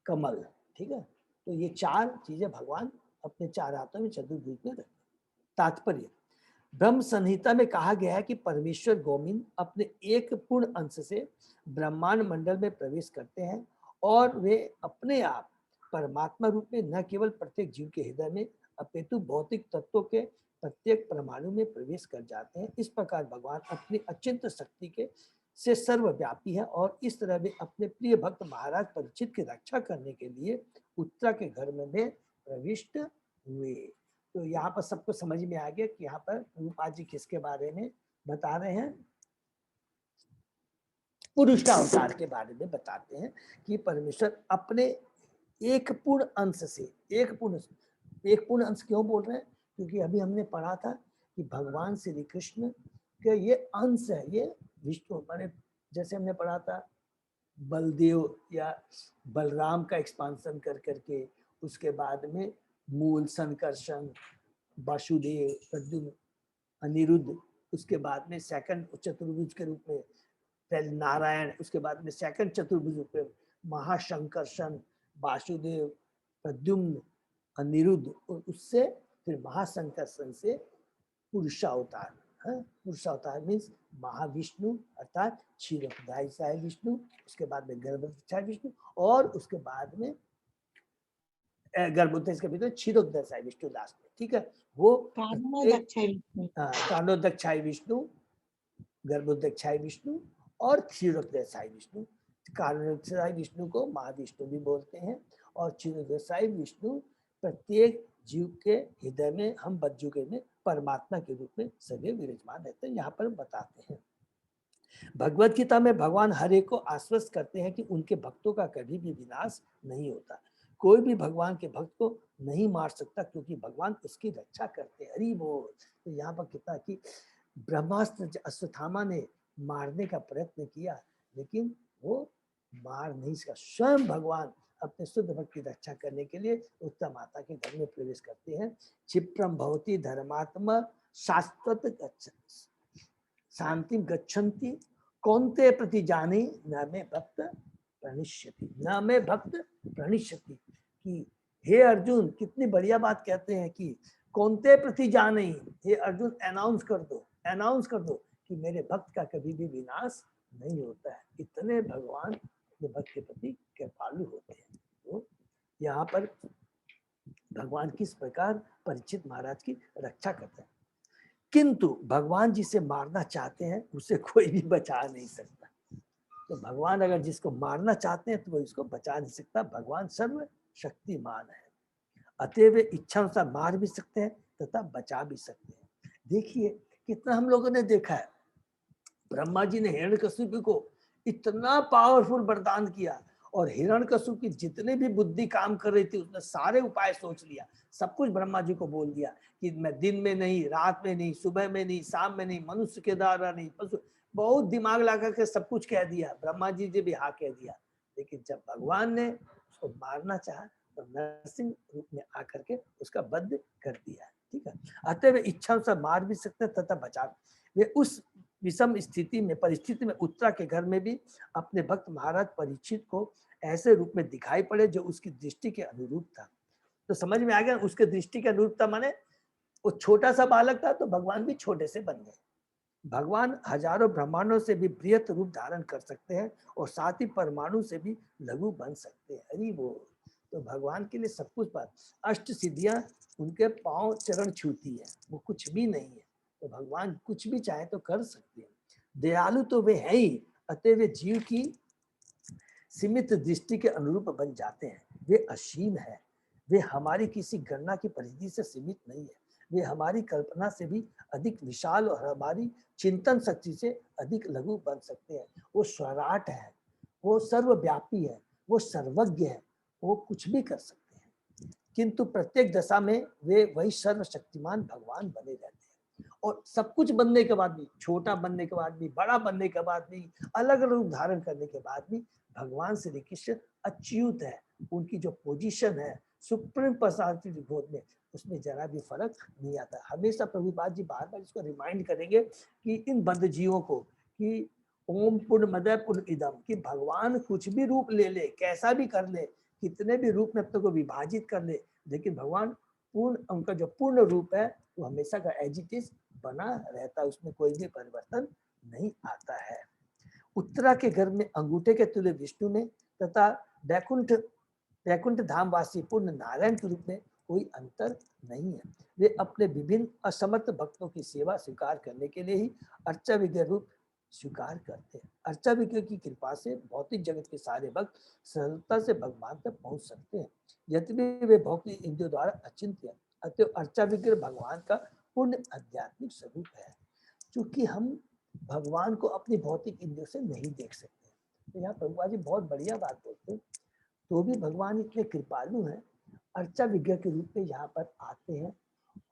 कमल, ठीक है। तो ये 4 चीजें भगवान अपने 4 हाथों में चतुर्भुज में रखते। तात्पर्य, ब्रह्म संहिता में कहा गया है कि परमेश्वर गोविंद अपने एक पूर्ण अंश से ब्रह्मांड मंडल में प्रवेश करते हैं और वे अपने आप परमात्मा रूप में न केवल प्रत्येक जीव के हृदय में अपितु भौतिक तत्वों के प्रत्येक परमाणु में प्रवेश कर जाते हैं। इस प्रकार भगवान अपनी अचिंत्य शक्ति के से सर्वव्यापी है और इस तरह वे अपने प्रिय भक्त महाराज परीक्षित की रक्षा करने के लिए उत्तरा के घर में प्रविष्ट हुए। तो यहाँ पर सबको समझ में आ गया कि यहाँ पर प्रभुपाद जी किसके बारे में बता रहे हैं, पुरुषावतार के बारे में बताते हैं कि परमेश्वर अपने एक पूर्ण अंश से, एक पूर्ण अंश क्यों बोल रहे हैं, क्योंकि अभी हमने पढ़ा था कि भगवान श्री कृष्ण के ये अंश है, ये विष्णु माने, जैसे हमने पढ़ा था बलदेव या बलराम का एक्सपांसन कर करके, उसके बाद में मूल, संकर्षण, वासुदेव, प्रद्युम्न, अनिरुद्ध, उसके बाद में सेकंड चतुर्भुज के रूप में पहले नारायण, उसके बाद में सेकंड चतुर्भुज रूप में महाशंकर्षण, वासुदेव, प्रद्युम्न, अनिरुद्ध, और उससे फिर महाशंकर्षण से पुरुषावतार। पुरुषावतार मीन्स महाविष्णु अर्थात क्षीरोदधाय विष्णु, उसके बाद में गर्भोदधाय विष्णु, और उसके बाद में गर्भोदय के भीतर क्षीरोदधाय विष्णु लास्ट में, ठीक है। वो कारणोदक्षाय विष्णु, गर्भोदक्षाय विष्णु और क्षीरोदधाय विष्णु। कारणोदक्षाय विष्णु को महाविष्णु भी बोलते हैं और क्षीरोदधाय विष्णु प्रत्येक जीव के हृदय में, हम बच्चों के में परमात्मा के रूप में सदैव विराजमान रहते हैं। यहाँ पर बताते हैं भगवत गीता में भगवान हर एक को आश्वस्त करते हैं कि उनके भक्तों का कभी भी विनाश नहीं होता। कोई भी भगवान के भक्त को नहीं मार सकता क्योंकि भगवान उसकी रक्षा करते हैं। हरि बोल। तो यहाँ पर कितना कि ब्रह्मास्त्र अश्वत्थामा ने मारने का प्रयत्न किया लेकिन वो मार नहीं सका। स्वयं भगवान अपने शुद्ध भक्त की रक्षा करने के लिए उत्तरा माता के घर में प्रवेश करते हैं। क्षिप्रम भवती धर्मात्मा शाश्वत शांति गच्छन्ति कौन्ते प्रति जाने न में भक्त प्रणिष्यति, न में भक्त प्रणिष्यति। कि हे अर्जुन, कितनी बढ़िया बात कहते हैं कि कौन्ते प्रति जाने, हे अर्जुन अनाउंस कर दो कि मेरे भक्त का कभी भी विनाश नहीं होता है। इतने भगवान अपने भक्त के प्रति कृपालु होते हैं। तो यहाँ पर भगवान किस प्रकार परीक्षित महाराज की रक्षा करते हैं, किंतु भगवान जिसे मारना चाहते हैं उसे कोई भी बचा नहीं सकता। तो भगवान अगर जिसको मारना चाहते हैं तो वो इसको बचा नहीं सकता। भगवान सर्वशक्तिमान है, अतएव इच्छा अनुसार मार भी सकते हैं तथा बचा भी सकते हैं। देखिए कितना हम लोगों ने देखा है, ब्रह्मा जी ने हिरण्यकशिपु को इतना पावरफुल वरदान किया और हिरण्यकशिपु की जितने भी बुद्धि काम कर रही थी उसने सारे उपाय सोच लिया, सब कुछ ब्रह्मा जी को बोल दिया कि मैं दिन में नहीं, रात में नहीं, सुबह में नहीं, शाम में नहीं, मनुष्य के द्वारा नहीं, पशु, बहुत दिमाग लगा के सब कुछ कह दिया। ब्रह्मा जी ने भी हाँ कह दिया, लेकिन जब भगवान ने उसको मारना चाहा तो नरसिंह रूप में आकर के उसका वध कर दिया। ठीक है, अतः वे इच्छा से मार भी सकते तथा बचा। वे उस विषम स्थिति में, परिस्थिति में उत्तरा के घर में भी अपने भक्त महाराज परीक्षित को ऐसे रूप में दिखाई पड़े जो उसकी दृष्टि के अनुरूप था। तो समझ में आ गया, उसके दृष्टि के अनुरूप था माने वो छोटा सा बालक था तो भगवान भी छोटे से बन गए। भगवान हजारों ब्रह्मांडों से भी बृहत रूप धारण कर सकते हैं और साथ ही परमाणु से भी लघु बन सकते हैं। हरि बोल। तो भगवान के लिए सब कुछ बात, अष्ट सिद्धियां उनके पांव चरण छूती है, वो कुछ भी नहीं है। तो भगवान कुछ भी चाहे तो कर सकते हैं। दयालु तो वे है ही, अतः वे जीव की सीमित दृष्टि के अनुरूप बन जाते हैं। वे असीम है, वे हमारी किसी गणना की परिधि से सीमित नहीं है, वे हमारी कल्पना से भी अधिक विशाल और हमारी चिंतन शक्ति से अधिक लघु बन सकते हैं। वो स्वराट है, वो सर्वव्यापी है, वो सर्वज्ञ है, वो कुछ भी कर सकते हैं, किंतु प्रत्येक दशा में वे वही सर्वशक्तिमान भगवान बने रहते हैं। और सब कुछ बनने के बाद भी, छोटा बनने के बाद भी, बड़ा बनने के बाद भी, अलग अलग रूप धारण करने के बाद भी भगवान श्री कृष्ण अच्युत है। उनकी जो पोजीशन है सुप्रीम पर्सनालिटी ग्रोथ में, उसमें जरा भी फर्क नहीं आता। हमेशा प्रभुपाद जी बार बार इसको रिमाइंड करेंगे कि इन बद्ध जीवों को कि ओम पूर्ण मदय पूर्ण इदम, कि भगवान कुछ भी रूप ले ले, कैसा भी कर ले, कितने भी रूप में अपने को विभाजित कर ले, लेकिन भगवान पूर्ण, उनका जो पूर्ण रूप है वो हमेशा का एज इट इज बना रहता है, उसमें कोई भी परिवर्तन नहीं आता है। उत्तरा के घर में अंगूठे के तुल्य विष्णु में तथा वैकुंठ धामवासी पूर्ण नारायण के रूप में कोई अंतर नहीं है। वे अपने विभिन्न असमर्थ भक्तों की सेवा स्वीकार करने के लिए ही अर्चा विग्रह रूप स्वीकार करते हैं। अर्चा विग्रह की कृपा से भौतिक जगत के सारे भक्त सरलता से भगवान तक पहुंच सकते हैं, यद्यपि वे भौतिक इंद्रियों द्वारा अचिंत्य है। अतः अर्चा विग्रह भगवान का पूर्ण आध्यात्मिक स्वरूप है। क्योंकि हम भगवान को अपनी भौतिक इंद्रियों से नहीं देख सकते, तो यहाँ प्रभुपाद जी बहुत बढ़िया बात बोलते हैं। तो भी भगवान इतने कृपालु हैं, अर्चा विग्रह के रूप में यहाँ पर आते हैं।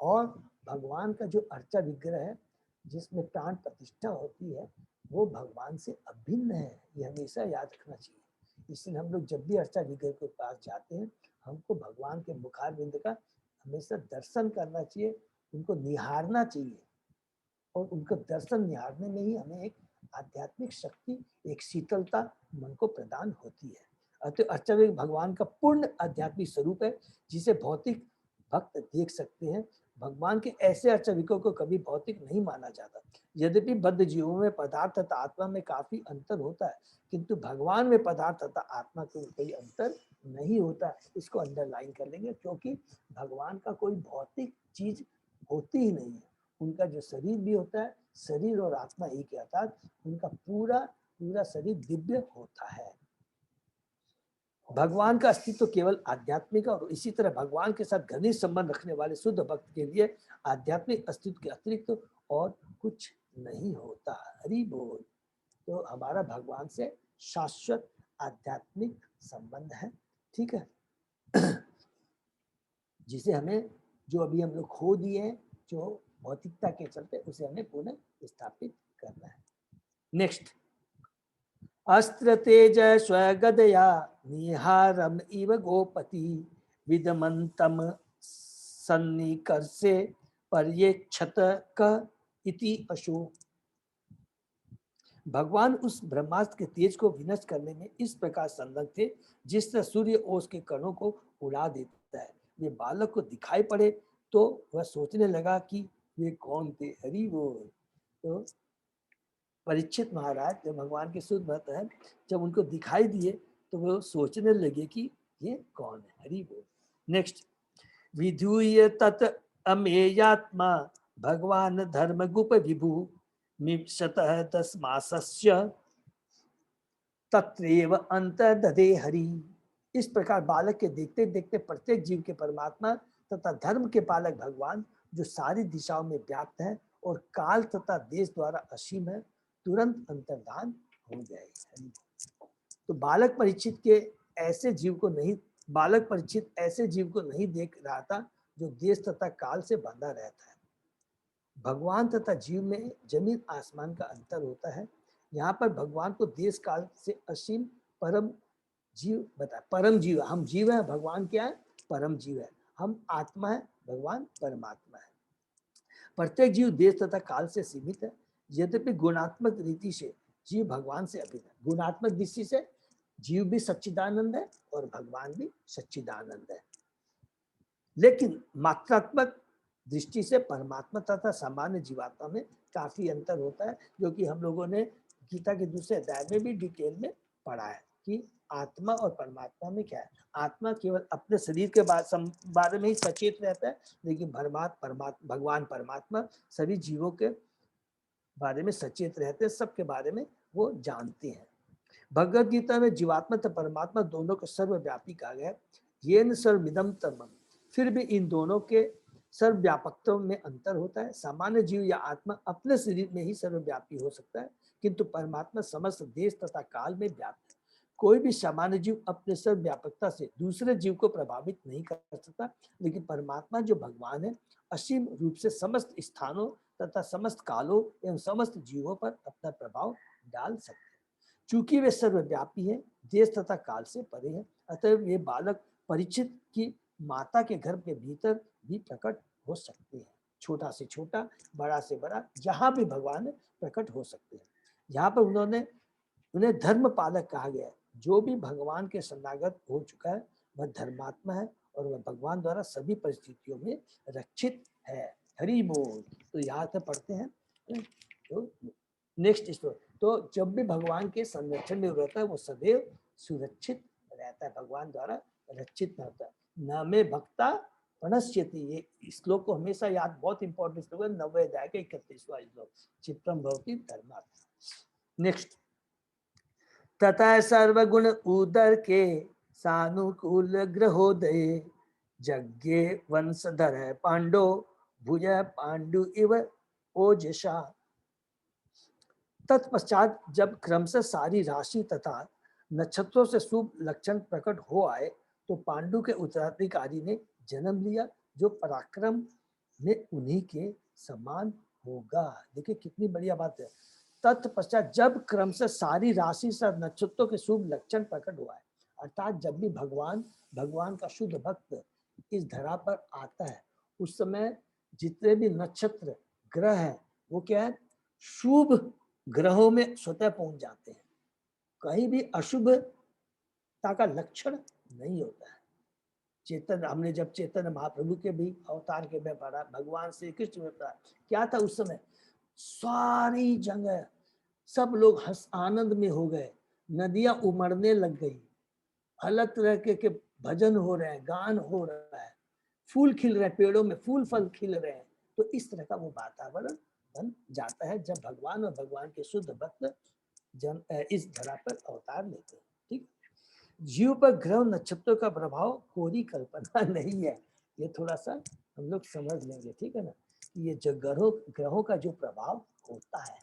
और भगवान का जो अर्चा विग्रह है जिसमें प्राण प्रतिष्ठा होती है, वो भगवान से अभिन्न है, ये हमेशा याद रखना चाहिए। इसलिए हम लोग जब भी अर्चा विग्रह के पास जाते हैं, हमको भगवान के मुखारविंद का हमेशा दर्शन करना चाहिए, उनको निहारना चाहिए, और उनका दर्शन निहारने में ही हमें एक आध्यात्मिक शक्ति, एक शीतलता मन को प्रदान होती है। अतः अर्चा विग्रह भगवान का पूर्ण आध्यात्मिक स्वरूप है, जिसे भौतिक भक्त देख सकते हैं। भगवान के ऐसे अर्चा विग्रह को कभी भौतिक नहीं माना जाता। यद्यपि बद्ध जीवों में पदार्थ तथा आत्मा में काफी अंतर होता है, किंतु भगवान में पदार्थ तथा आत्मा में कोई अंतर नहीं होता। इसको अंडरलाइन कर लेंगे, क्योंकि भगवान का कोई भौतिक चीज होती ही नहीं है। उनका जो शरीर भी होता है, शरीर और आत्मा एक ही, अर्थात उनका पूरा शरीर दिव्य होता है। भगवान का अस्तित्व केवल आध्यात्मिक है, और इसी तरह भगवान के साथ घनिष्ठ संबंध रखने वाले शुद्ध भक्त के लिए आध्यात्मिक अस्तित्व के अतिरिक्त और कुछ नहीं होता। हरि बोल। तो हमारा भगवान से शाश्वत आध्यात्मिक संबंध है, ठीक है, जिसे हमें, जो अभी हम लोग खो दिए हैं, जो भौतिकता के चलते, उसे हमें पुनः स्थापित करना है। नेक्स्ट, अस्त्र तेज स्वगदया निहारम इव गोपति विदमंतम सन्निकर्षे पर्येक्षत क इति अशो। भगवान उस ब्रह्मास्त्र के तेज को विनष्ट करने में इस प्रकार संलग्न थे जिस तरह सूर्य ओस के कणों को उड़ा देता है। वे बालक को दिखाई पड़े तो वह सोचने लगा कि वे कौन थे। हरि बोल। तो परीक्षित महाराज जो भगवान के शुद्ध भक्त हैं, जब उनको दिखाई दिए तो वो सोचने लगे कि ये कौन है। हरि बोल। नेक्स्ट, विधूय तत् अमेयात्मा भगवान धर्म गुप विभु मिप्सतः तस्मासस्य तत्रैव अंतर्दधे हरि। इस प्रकार बालक के देखते देखते प्रत्येक जीव के परमात्मा तथा धर्म के पालक भगवान, जो सारी दिशाओं में व्याप्त है और काल तथा देश द्वारा असीम है, तुरंत अंतर्धान हो गए। तो बालक परीक्षित ऐसे जीव को नहीं देख रहा था जो देश तथा काल से बंधा रहता है। भगवान तथा जीव में जमीन आसमान का अंतर होता है। यहाँ पर भगवान को देश काल से असीम परम जीव बताया। परम जीव, हम जीव है, भगवान क्या है? परम जीव है। हम आत्मा है, भगवान परमात्मा है। प्रत्येक जीव देश तथा काल से सीमित है, यद्यपि गुणात्मक रीति से जीव भगवान से अभिन्न है। गुणात्मक दृष्टि से जीव भी सच्चिदानंद है और भगवान भी सच्चिदानंद है, लेकिन मात्रात्मक दृष्टि से परमात्मा तथा सामान्य जीवात्मा में काफी अंतर होता है, जो कि हम लोगों ने गीता के दूसरे अध्याय में भी डिटेल में पढ़ा है कि आत्मा और परमात्मा में क्या है। आत्मा केवल अपने शरीर के बारे में ही सचेत रहता है, लेकिन भगवान परमात्मा सभी जीवों के बारे में सचेत रहते हैं, सबके बारे में वो जानते हैं। भगवद गीता में जीवात्मा तथा परमात्मा दोनों को सर्वव्यापी कहा गया। ये न सर्वमिदं तमम, फिर भी इन दोनों के सर्वव्यापकत्व में अंतर होता है। सामान्य जीव या आत्मा अपने शरीर में ही सर्वव्यापी हो सकता है, किंतु परमात्मा समस्त देश तथा काल में व्याप्त है। कोई भी सामान्य जीव अपने सर्वव्यापकता से दूसरे जीव को प्रभावित नहीं कर सकता, लेकिन परमात्मा जो भगवान है असीम रूप से समस्त स्थानों तथा समस्त कालों एवं समस्त जीवों पर अपना प्रभाव डाल सकते हैं। चूंकि वे सर्वव्यापी है, देश तथा काल से परे है, अतः वे बालक परीक्षित की माता के गर्भ के भीतर भी प्रकट हो सकते हैं। छोटा से छोटा, बड़ा से बड़ा, जहां भी भगवान प्रकट हो सकते हैं। यहाँ पर उन्हें धर्म पालक कहा गया है। जो भी भगवान के शरणागत हो चुका है वह धर्मात्मा है और वह भगवान द्वारा सभी परिस्थितियों में रक्षित है। हरि बोल। तो यहाँ से पढ़ते हैं तो नेक्स्ट स्टोरी। तो जब भी भगवान के संरक्षण में रहता है वो सदैव सुरक्षित रहता है, भगवान द्वारा रक्षित रहता है। न में भक्ता प्रणश्यति, ये श्लोक को हमेशा याद, बहुत इंपॉर्टेंट श्लोक है, 90 अध्याय का 31वां श्लोक, चित्रम भवति धर्मात्मा। नेक्स्ट, तथा सर्वगुण उदर के सानुकूल ग्रहोदय, यज्ञे वंशधर पांडो भुज पांडु इव ओजसा। तत्पश्चात जब क्रमशः सारी राशि तथा नक्षत्रों से शुभ लक्षण प्रकट हो आए तो पांडु के उत्तराधिकारी ने जन्म लिया, जो पराक्रम में उन्हीं के समान होगा। देखिए कितनी बढ़िया बात है। तत्पश्चात जब क्रमशः सारी राशि से नक्षत्रों के शुभ लक्षण प्रकट हुआ है, अर्थात जब भी भगवान का शुद्ध भक्त इस धरा पर आता है उस समय जितने भी नक्षत्र ग्रह हैं वो क्या है, शुभ ग्रहों में स्वतः पहुंच जाते हैं। कहीं भी अशुभता का लक्षण नहीं होता है। चेतन, हमने जब चैतन्य महाप्रभु के भी अवतार के में पढ़ा, भगवान श्री कृष्ण में पढ़ा, क्या था उस समय, सारी जगह सब लोग हंस आनंद में हो गए, नदियां उमड़ने लग गई, अलग तरह के भजन हो रहे हैं, गान हो रहा है, फूल खिल रहे हैं, पेड़ों में फूल फल खिल रहे हैं। तो इस तरह का वो वातावरण बन जाता है जब भगवान और भगवान के शुद्ध भक्त इस धरा पर अवतार लेते हैं। ठीक, जीव पर ग्रह नक्षत्रों का प्रभाव कोई कल्पना नहीं है, ये थोड़ा सा हम लोग समझ लेंगे, ठीक है ना, कि ये जो ग्रहों का जो प्रभाव होता है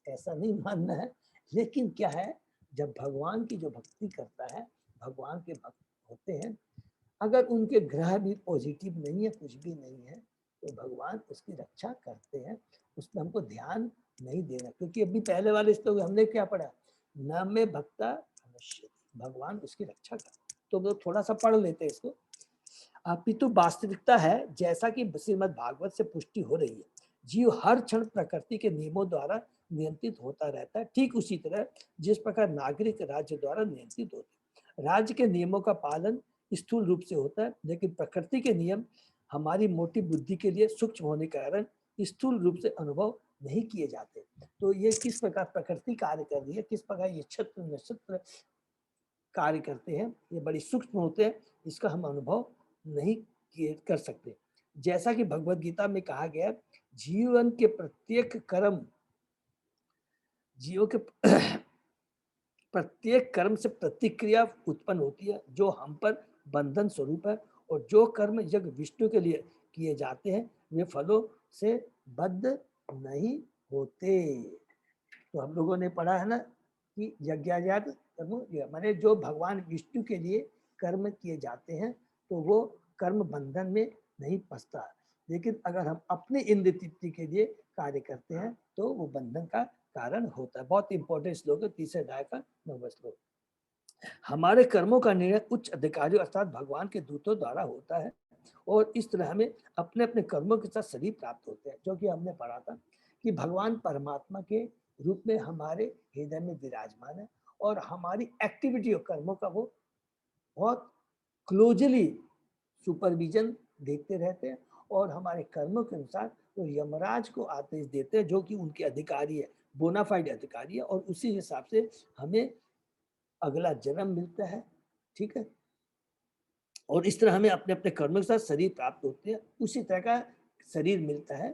ऐसा नहीं मानना है। लेकिन क्या है, जब भगवान की जो भक्ति करता है, भगवान के भक्त होते हैं, अगर उनके ग्रह भी पॉजिटिव नहीं है, कुछ भी नहीं है, तो भगवान उसकी रक्षा करते हैं, उसमें हमको ध्यान नहीं देना। क्योंकि अभी पहले वाले श्लोक हमने क्या पढ़ा, न में भक्ता अवश्य, भगवान उसकी रक्षा करते। तो वो थोड़ा सा पढ़ लेते हैं इसको। अपितु वास्तविकता है, जैसा कि श्रीमद् भागवत से पुष्टि हो रही है, जीव हर क्षण प्रकृति के नियमों द्वारा नियंत्रित होता रहता है, ठीक उसी तरह जिस प्रकार नागरिक राज्य द्वारा नियंत्रित होते हैं। राज्य के नियमों का पालन स्थूल रूप से होता है, लेकिन प्रकृति के नियम हमारी मोटी बुद्धि के लिए सूक्ष्म होने के कारण स्थूल रूप से अनुभव नहीं किए जाते। तो ये किस प्रकार प्रकृति कार्य कर रही है, किस प्रकार ये छत्र नक्षत्र कार्य करते हैं, ये बड़ी सूक्ष्म होते हैं, इसका हम अनुभव नहीं कर सकते। जैसा कि भगवत गीता में कहा गया, जीवन के प्रत्येक कर्म, जीवों के प्रत्येक कर्म से प्रतिक्रिया उत्पन्न होती है जो हम पर बंधन स्वरूप है, और जो कर्म यज्ञ विष्णु के लिए किए जाते हैं वे फलों से बद्ध नहीं होते। तो हम लोगों ने पढ़ा है ना कि यज्ञाजात कर्म, माने जो भगवान विष्णु के लिए कर्म किए जाते हैं तो वो कर्म बंधन में नहीं फंसता। लेकिन अगर हम अपनी इंद्र तृप्ति के लिए कार्य करते हैं तो वो बंधन का कारण होता है। बहुत इंपॉर्टेंट श्लोक है, 3 अध्याय का 9वां श्लोक। हमारे कर्मों का निर्णय उच्च अधिकारियों अर्थात भगवान के दूतों द्वारा होता है, और इस तरह हमें अपने अपने कर्मों के साथ शरीर प्राप्त होते हैं, जो कि हमने पढ़ा था कि भगवान परमात्मा के रूप में हमारे हृदय में विराजमान है, और हमारी एक्टिविटी और कर्मों का वो बहुत क्लोजली सुपरविजन देखते रहते हैं, और हमारे कर्मों के अनुसार वो यमराज को आदेश देते हैं, जो कि उनके अधिकारी है, बोनाफाइड अधिकारी है, और उसी हिसाब से हमें अगला जन्म मिलता है। ठीक है, और इस तरह हमें अपने अपने कर्मों के साथ शरीर प्राप्त होते हैं, उसी तरह का शरीर मिलता है।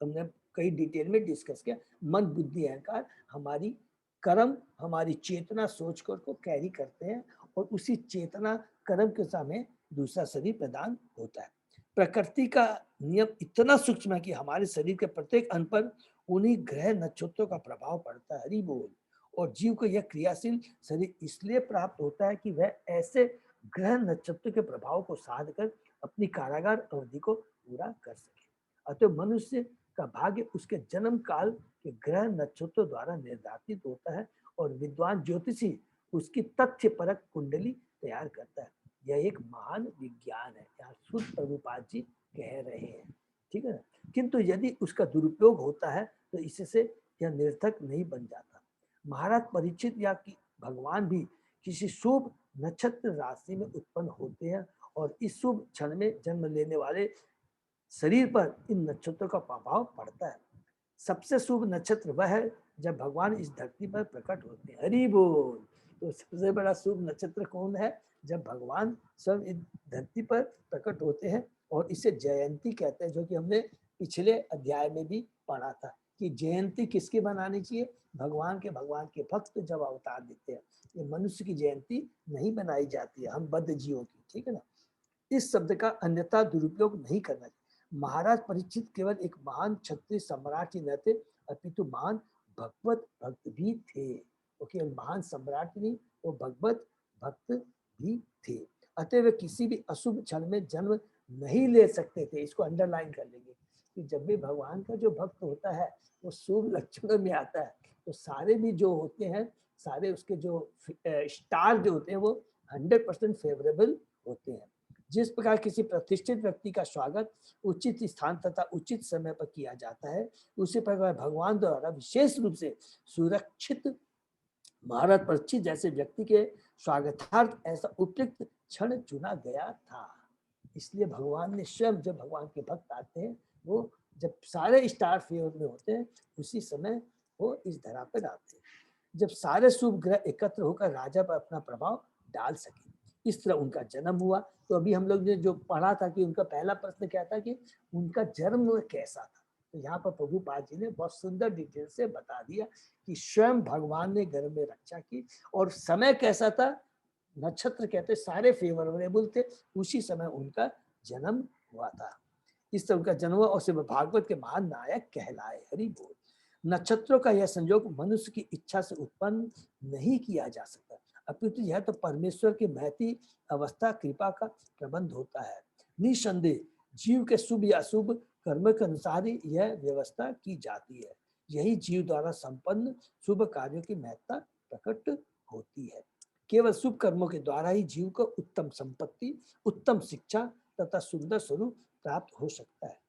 हमने कई डिटेल में डिस्कस किया, मन बुद्धि अहंकार हमारी कर्म हमारी चेतना सोच कर को कैरी करते हैं और उसी चेतना कर्म के समय दूसरा शरीर प्रदान होता है। प्रकृति का नियम इतना सूक्ष्म है कि हमारे शरीर के प्रत्येक अंग पर उन्हीं ग्रह नक्षत्रों का प्रभाव पड़ता है। हरि बोल। और जीव को यह क्रियाशील शरीर इसलिए प्राप्त होता है कि वह ऐसे ग्रह नक्षत्र के प्रभाव को साध कर अपनी कारागार अवधि को पूरा कर सके। अतः मनुष्य का भाग्य उसके जन्म काल के ग्रह नक्षत्रों द्वारा निर्धारित होता है और विद्वान ज्योतिषी उसकी तथ्य परक कुंडली तैयार करता है। यह एक महान विज्ञान है, यहाँ शुद्ध प्रभुपाद जी कह रहे हैं। ठीक है ना? किंतु यदि उसका दुरुपयोग होता है तो इससे यह निर्थक नहीं बन जाता। महाराज परीक्षित या भगवान भी किसी शुभ नक्षत्र राशि में उत्पन्न होते हैं और इस शुभ क्षण में जन्म लेने वाले शरीर पर इन नक्षत्रों का प्रभाव पड़ता है। सबसे शुभ नक्षत्र वह है जब भगवान इस धरती पर प्रकट होते हैं। हरि बोल। तो सबसे बड़ा शुभ नक्षत्र कौन है? जब भगवान सब इस धरती पर प्रकट होते हैं और इसे जयंती कहते हैं, जो कि हमने पिछले अध्याय में भी पढ़ा था कि जयंती किसकी बनानी चाहिए? भगवान के भक्त जब अवतार देते हैं। ये मनुष्य की जयंती नहीं बनाई जाती है, हम बद्ध जीवों की। ठीक है ना? इस शब्द का अन्यथा दुरुपयोग नहीं करना चाहिए। महाराज परीक्षित केवल एक महान क्षत्रिय सम्राट ही न थे, अपितु महान भगवत भक्त भी थे। वो केवल महान सम्राट नहीं, वो भगवत भक्त भी थे। अतः वे किसी भी अशुभ क्षण में जन्म नहीं ले सकते थे। इसको अंडरलाइन कर लेंगे कि जब भी भगवान का जो भक्त होता है वो शुभ लक्षणों में आता है तो सारे भी जो होते हैं, सारे उसके जो स्टार जो होते हैं वो 100% फेवरेबल होते हैं। जिस प्रकार किसी प्रतिष्ठित व्यक्ति का स्वागत उचित स्थान तथा उचित समय पर किया जाता है, उसी प्रकार भगवान द्वारा विशेष रूप से सुरक्षित महाराज परीक्षित जैसे व्यक्ति के स्वागतार्थ ऐसा उपयुक्त क्षण चुना गया था। इसलिए भगवान ने स्वयं, जब भगवान के भक्त आते हैं, वो जब सारे स्टार फेवर में होते हैं उसी समय वो इस धरा पर आते हैं, जब सारे शुभ ग्रह एकत्र होकर राजा पर अपना प्रभाव डाल सके। इस तरह उनका जन्म हुआ। तो अभी हम लोग ने जो पढ़ा था कि उनका पहला प्रश्न क्या था कि उनका जन्म कैसा था, तो यहाँ पर प्रभुपाद जी ने बहुत सुंदर डिटेल से बता दिया कि स्वयं भगवान ने गर्भ में रक्षा की और समय कैसा था, नक्षत्र कहते सारे फेवरेबल थे, उसी समय उनका जन्म हुआ था। इस तरह उनका जन्म हुआ और सिर्फ भागवत के महान नायक कहलाए। हरि बोल। नक्षत्रों का यह संयोग मनुष्य की इच्छा से उत्पन्न नहीं किया जा सकता, अपितु यह तो परमेश्वर की महती अवस्था कृपा का प्रबंध होता है। निसंदेह जीव के शुभ या अशुभ कर्म के अनुसार ही यह व्यवस्था की जाती है। यही जीव द्वारा संपन्न शुभ कार्यों की महत्ता प्रकट होती है। केवल शुभ कर्मों के द्वारा ही जीव को उत्तम संपत्ति, उत्तम शिक्षा तथा सुंदर स्वरूप प्राप्त हो सकता है।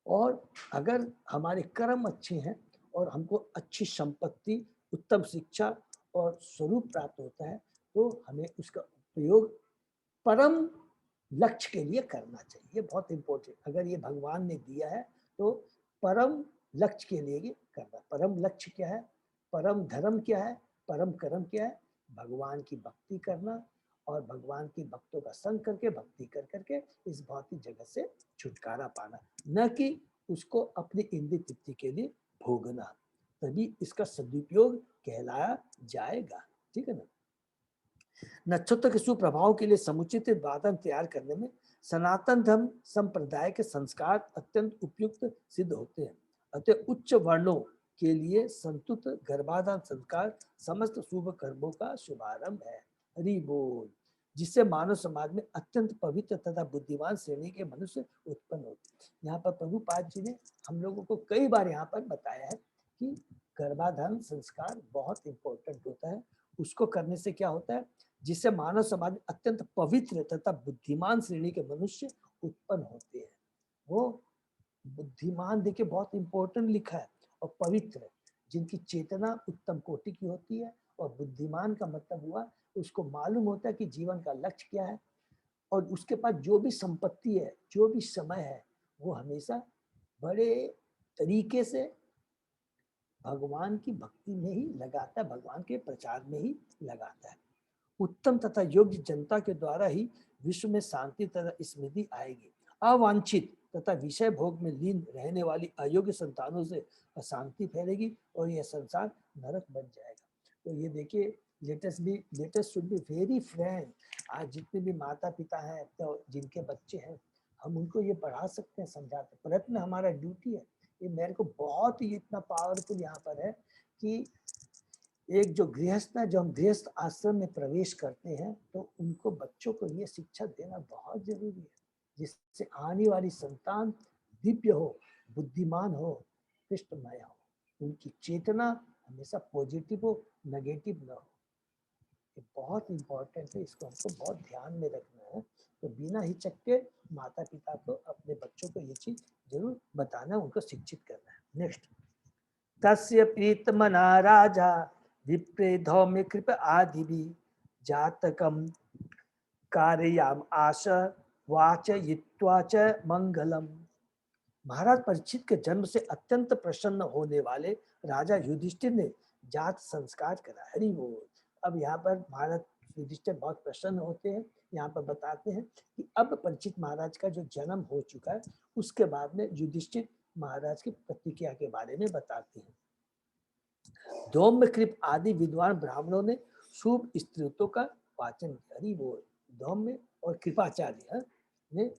और अगर हमारे कर्म अच्छे हैं और हमको अच्छी संपत्ति, उत्तम शिक्षा और स्वरूप प्राप्त होता है तो हमें उसका उपयोग परम लक्ष्य के लिए करना चाहिए। ये बहुत इंपॉर्टेंट, अगर ये भगवान ने दिया है तो परम लक्ष्य के लिए ये करना। परम लक्ष्य क्या है, परम धर्म क्या है, परम कर्म क्या है? भगवान की भक्ति करना और भगवान की भक्तों का संग करके, भक्ति कर करके इस भौतिक जगत से छुटकारा पाना, न कि उसको अपनी इंद्रिय तृप्ति के लिए भोगना। तभी इसका सदुपयोग कहलाया जाएगा। ठीक है ना? नक्षत्र के सुप्रभाव के लिए समुचित वातावरण तैयार करने में सनातन धर्म संप्रदाय के संस्कार अत्यंत उपयुक्त सिद्ध होते हैं। अतः उच्च वर्णों के लिए संतुत गर्भाधान संस्कार समस्त शुभ कर्मों का शुभारंभ है। हरि बोल। जिससे मानव समाज में अत्यंत पवित्र तथा बुद्धिमान श्रेणी के मनुष्य उत्पन्न होते हैं। यहाँ पर प्रभुपाद जी ने हम लोगों को कई बार यहाँ पर बताया है कि गर्भाधान संस्कार बहुत इंपॉर्टेंट होता है। उसको करने से क्या होता है, जिससे मानव समाज में अत्यंत पवित्र तथा बुद्धिमान श्रेणी के मनुष्य उत्पन्न होते हैं। वो बुद्धिमान देखिए बहुत इंपॉर्टेंट लिखा है, और पवित्र, जिनकी चेतना उत्तम कोटि की होती है। और बुद्धिमान का मतलब हुआ उसको मालूम होता है कि जीवन का लक्ष्य क्या है, और उसके पास जो भी संपत्ति है, जो भी समय है, वो हमेशा बड़े तरीके से भगवान की भक्ति में ही लगाता है, भगवान के प्रचार में ही लगाता है। उत्तम तथा योग्य जनता के द्वारा ही विश्व में शांति तथा स्मृति आएगी। अवांछित तथा विषय भोग में लीन रहने वाली अयोग्य संतानों से अशांति फैलेगी और यह संसार नरक बन जाएगा। तो ये देखिए, latest should be very Frank. आज जितने भी माता पिता हैं तो जिनके बच्चे हैं, हम उनको ये पढ़ा सकते हैं, समझाते, प्रयत्न हमारा ड्यूटी है। ये मेरे को बहुत ही इतना पावरफुल यहाँ पर है कि एक जो गृहस्थ है, जो हम गृहस्थ आश्रम में प्रवेश करते हैं तो उनको बच्चों को ये शिक्षा देना बहुत जरूरी है, जिससे आने वाली संतान दिव्य हो, बुद्धिमान हो, कृष्णमय हो, उनकी चेतना हमेशा पॉजिटिव हो, नेगेटिव न हो। ये बहुत इंपॉर्टेंट है, इसको हमको बहुत ध्यान में रखना है। तो बिना हिचक के माता पिता को अपने बच्चों को ये चीज जरूर बताना, उनको शिक्षित करना है। नेक्स्ट, तस्य प्रीतमना राजा विप्रे धौम्य कृप आदिभि जातकम कारयाम आश वाचयित्वा च मंगलम। महाराज परीक्षित के जन्म से अत्यंत प्रसन्न होने वाले राजा युधिष्ठिर ने जात संस्कार करा। हरि बोल। अब यहाँ पर महाराज युधिष्ठिर बहुत प्रसन्न होते हैं। यहाँ पर बताते हैं कि अब परीक्षित महाराज का जो जन्म हो चुका है, उसके बाद में युधिष्ठिर महाराज की प्रतिक्रिया के बारे में बताते हैं। धौम्य कृप आदि विद्वान ब्राह्मणों ने शुभ स्तोत्रों का वाचन किया। हरि बोल। धौम्य और कृपाचार्य ने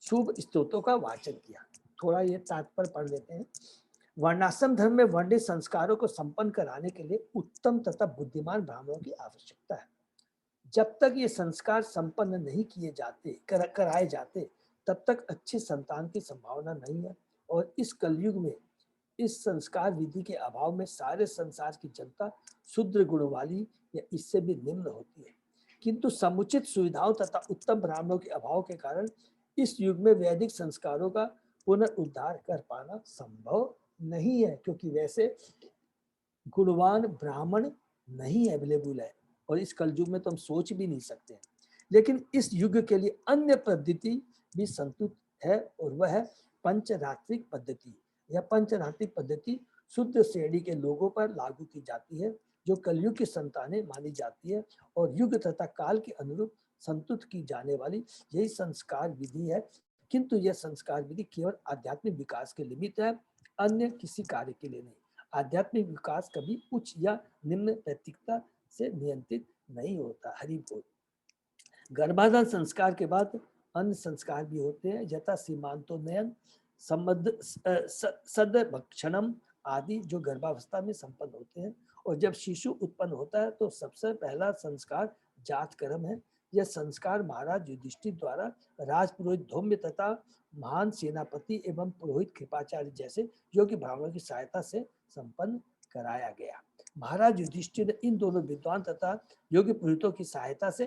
शुभ स्तोत्रों का वाचन किया। थोड़ा ये तात्पर्य पढ़ लेते हैं। वर्णाश्रम धर्म में वर्णित संस्कारों को संपन्न कराने के लिए उत्तम तथा बुद्धिमान ब्राह्मणों की आवश्यकता है। जब तक ये संस्कार संपन्न नहीं किए जाते, कराए जाते, तब तक अच्छे संतान की संभावना नहीं है। और इस कलयुग में इस संस्कार विधि के अभाव में सारे संसार की जनता शुद्र गुण वाली या इससे भी निम्न होती है। किंतु समुचित सुविधाओं तथा उत्तम ब्राह्मणों के अभाव के कारण इस युग में वैदिक संस्कारों का पुनरुद्धार कर पाना संभव नहीं है, क्योंकि वैसे गुणवान ब्राह्मण नहीं अवेलेबल है। और इस कलयुग में तो हम सोच भी नहीं सकते हैं। लेकिन इस युग के लिए अन्य पद्धति भी संतुष्ट है, और वह है पंचरात्रिक पद्धति। यह पंचरात्रिक पद्धति शुद्ध श्रेणी के लोगों पर लागू की जाती है, जो कलयुग की संतानें मानी जाती है, और युग तथा काल के अनुरूप संतुष्ट की जाने वाली यही संस्कार विधि है। किंतु यह संस्कार विधि केवल आध्यात्मिक विकास के निमित्त है, अन्य किसी कार्य के लिए नहीं। आध्यात्मिक विकास कभी उच्च या निम्न नैतिकता से नियंत्रित नहीं होता। हरि बोल। गर्भाधान संस्कार के बाद अन्य संस्कार भी होते हैं, यथा सीमांतोन्नयन, सदभक्षणम आदि, जो गर्भावस्था में संपन्न होते हैं। और जब शिशु उत्पन्न होता है तो सबसे पहला संस्कार जात कर्म है। यह संस्कार महाराज युधिष्ठिर द्वारा राजपुरोहित धौम्य तथा महान सेनापति एवं पुरोहित कृपाचार्य जैसे योग्य ब्राह्मणों की सहायता से संपन्न कराया गया। महाराज युधिष्ठिर ने इन दोनों विद्वान तथा योग्य पुरोहितों की सहायता से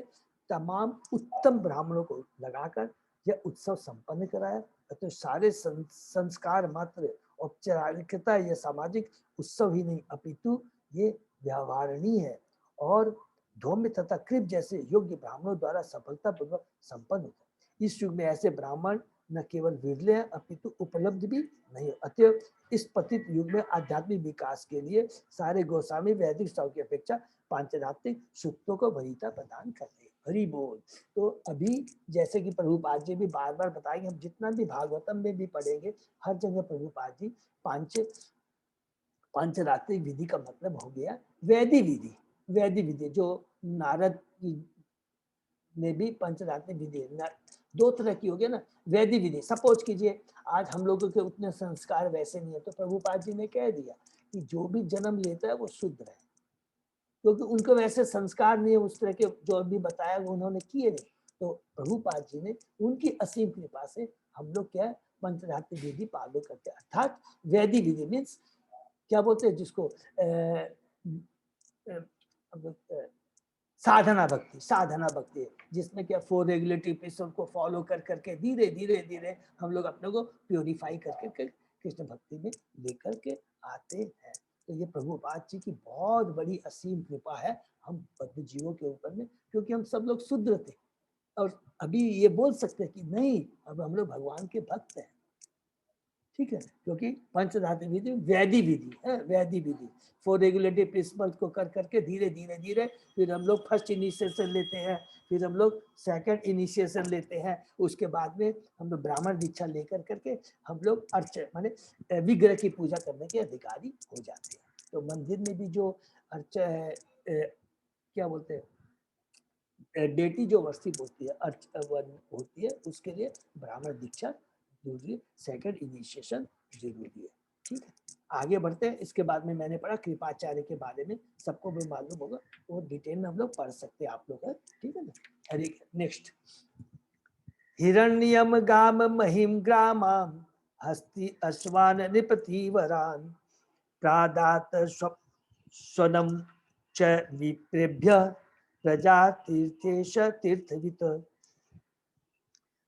तमाम उत्तम ब्राह्मणों को लगाकर यह उत्सव संपन्न कराया। तो सारे संस्कार मात्र औपचारिकता या सामाजिक उत्सव ही नहीं, अपितु ये व्यवहारणीय है और धौम्य तथा कृप जैसे योग्य ब्राह्मणों द्वारा सफलतापूर्वक संपन्न होता है। इस युग में ऐसे ब्राह्मण न केवल विरले हैं, अपितु उपलब्ध भी नहीं। अतः इस पतित युग में आध्यात्मिक विकास के लिए सारे गोस्वामी वैदिक शास्त्रों की अपेक्षा पांचरात्रिक सूक्तों को वरीयता प्रदान करते हैं। हरि बोल। तो अभी जैसे कि प्रभुपाद जी भी बार बार बताएंगे, हम जितना भी भागवतम में भी पढ़ेंगे, हर जगह प्रभुपाद जी पांचरात्रिक विधि का मतलब हो गया वैदिक विधि। वैदिक विधि जो नारद ने भी पंचरात्रिक विधि, दो तरह की हो गया ना, वैदिक विधि। सपोज कीजिए आज हम लोगों के उतने संस्कार वैसे नहीं है, तो प्रभुपाद जी ने कह दिया कि जो भी जन्म लेता है वो शुद्ध है, क्योंकि उनको वैसे संस्कार नहीं है उस तरह के जो अभी बताया वो उन्होंने किए नहीं। तो प्रभुपाद जी ने उनकी असीम कृपा से हम लोग क्या है, पंचरात्रिक विधि पालन करते हैं। अर्थात वैदिक विधि मीन्स क्या बोलते हैं जिसको साधना भक्ति। साधना भक्ति जिसमें क्या 4 रेगुलेटरी प्रिंसिपल को फॉलो कर करके धीरे धीरे धीरे हम लोग अपने को प्योरीफाई करके कृष्ण भक्ति में लेकर के आते हैं। तो ये प्रभुपाद जी की बहुत बड़ी असीम कृपा है हम बद्ध जीवों के ऊपर में, क्योंकि हम सब लोग शुद्र थे और अभी ये बोल सकते हैं कि नहीं, अब हम लोग भगवान के भक्त हैं। ठीक है, क्योंकि पंचरात्रिक विधि वैदिक विधि है। वैदिक विधि 4 रेगुलेटरी प्रिंसिपल्स को कर करके धीरे धीरे धीरे फिर हम लोग फर्स्ट इनिशिएशन लेते हैं, फिर हम लोग सेकंड इनिशिएशन लेते हैं, उसके बाद में हम लोग ब्राह्मण दीक्षा लेकर करके हम लोग अर्च माने विग्रह की पूजा करने के अधिकारी हो जाते हैं। तो मंदिर में भी जो अर्चा है, क्या बोलते हैं, डेटी जो वर्षिप होती है, होती है, उसके लिए ब्राह्मण दीक्षा जरूरी है, सेकंड इनिशिएशन जरूरी है। ठीक है, आगे बढ़ते हैं। इसके बाद में मैंने पढ़ा कृपाचार्य के बारे में, सबको भी मालूम होगा, वो डिटेल में हम लोग पढ़ सकते हैं आप लोग है। ठीक है ना। हरी नेक्स्ट, हिरण्यम गाम महिम ग्रामाम हस्ति अश्वान निपतिवरान प्रादात स्वनम च विप्रेभ्य प्रजा तीर्थेश तीर्थवित।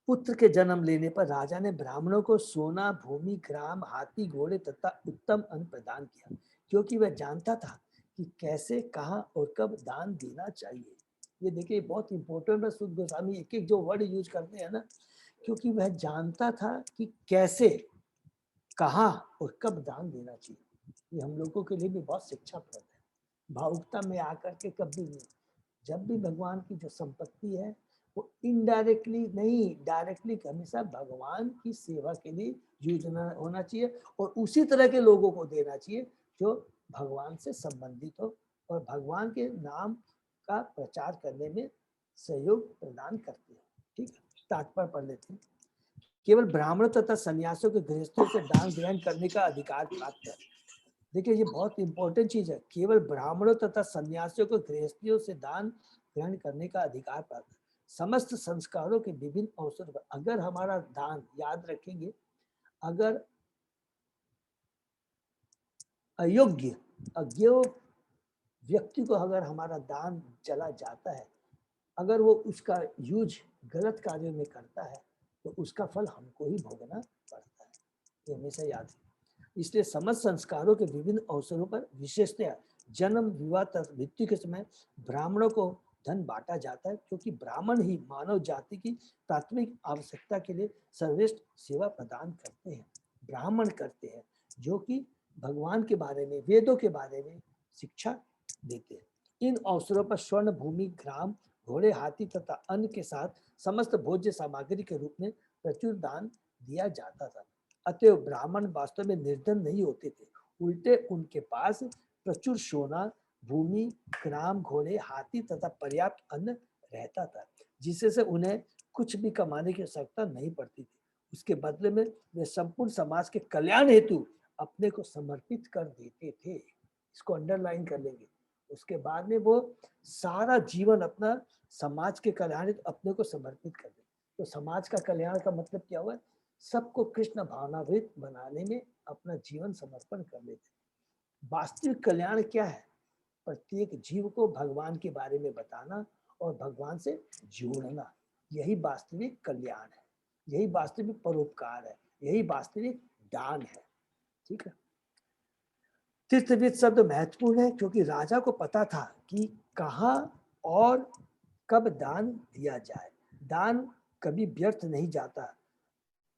पुत्र के जन्म लेने पर राजा ने ब्राह्मणों को सोना, भूमि, ग्राम, हाथी, घोड़े तथा उत्तम अन्न प्रदान किया, क्योंकि वह जानता था कि कैसे, कहाँ और कब दान देना चाहिए। ये देखिए बहुत इंपॉर्टेंट है, शुद्ध गोस्वामी एक एक जो वर्ड यूज करते हैं ना, क्योंकि वह जानता था कि कैसे, कहाँ और कब दान देना चाहिए। ये हम लोगों के लिए भी बहुत शिक्षाप्रद है। भावुकता में आकर के कभी नहीं, जब भी भगवान की जो संपत्ति है वो इनडायरेक्टली नहीं, डायरेक्टली हमेशा भगवान की सेवा के लिए यूज होना चाहिए, और उसी तरह के लोगों को देना चाहिए जो भगवान से संबंधित हो और भगवान के नाम का प्रचार करने में सहयोग प्रदान करते हैं। ठीक है, तात्पर्य पढ़ लेते हैं। केवल ब्राह्मणों तथा सन्यासियों के गृहस्थियों से दान ग्रहण करने का अधिकार प्राप्त है। देखिए ये बहुत इंपॉर्टेंट चीज है, केवल ब्राह्मणों तथा सन्यासियों को गृहस्थियों से दान ग्रहण करने का अधिकार प्राप्त है। समस्त संस्कारों के विभिन्न अवसरों पर अगर हमारा दान, याद रखेंगे, अगर अयोग्य अज्ञ व्यक्ति को अगर हमारा दान चला जाता है, अगर वो उसका यूज गलत कार्यों में करता है, तो उसका फल हमको ही भोगना पड़ता है। ये हमेशा याद है। इसलिए समस्त संस्कारों के विभिन्न अवसरों पर, विशेषतया जन्म, विवाह तथा मृत्यु के समय ब्राह्मणों को धन बांटा जाता है, क्योंकि ब्राह्मण ही मानव जाति की प्राथमिक आवश्यकता के लिए सर्वश्रेष्ठ सेवा प्रदान करते हैं। ब्राह्मण करते हैं जो कि भगवान के बारे में, वेदों के बारे में शिक्षा देते हैं। इन अवसरों पर स्वर्ण, भूमि, ग्राम, घोड़े, हाथी तथा अन्न के साथ समस्त भोज्य सामग्री के रूप में प्रचुर दान दिया जाता था। अतएव ब्राह्मण वास्तव में निर्धन नहीं होते थे, उल्टे उनके पास प्रचुर सोना, भूमि, ग्राम, घोड़े, हाथी तथा पर्याप्त अन्न रहता था, जिससे उन्हें कुछ भी कमाने की आवश्यकता नहीं पड़ती थी। उसके बदले में वे संपूर्ण समाज के कल्याण हेतु अपने को समर्पित कर देते थे। इसको अंडरलाइन कर लेंगे। उसके बाद में वो सारा जीवन अपना समाज के कल्याण हेतु अपने को समर्पित कर देते। तो समाज का कल्याण का मतलब क्या हुआ? सबको कृष्ण भावनावित बनाने में अपना जीवन समर्पण कर लेते। वास्तविक कल्याण क्या है? प्रत्येक जीव को भगवान के बारे में बताना और भगवान से जोड़ना, यही वास्तविक कल्याण है, यही वास्तविक परोपकार है, यही वास्तविक दान है। ठीक है, तीर्थविद शब्द महत्वपूर्ण है, क्योंकि राजा को पता था कि कहाँ और कब दान दिया जाए। दान कभी व्यर्थ नहीं जाता,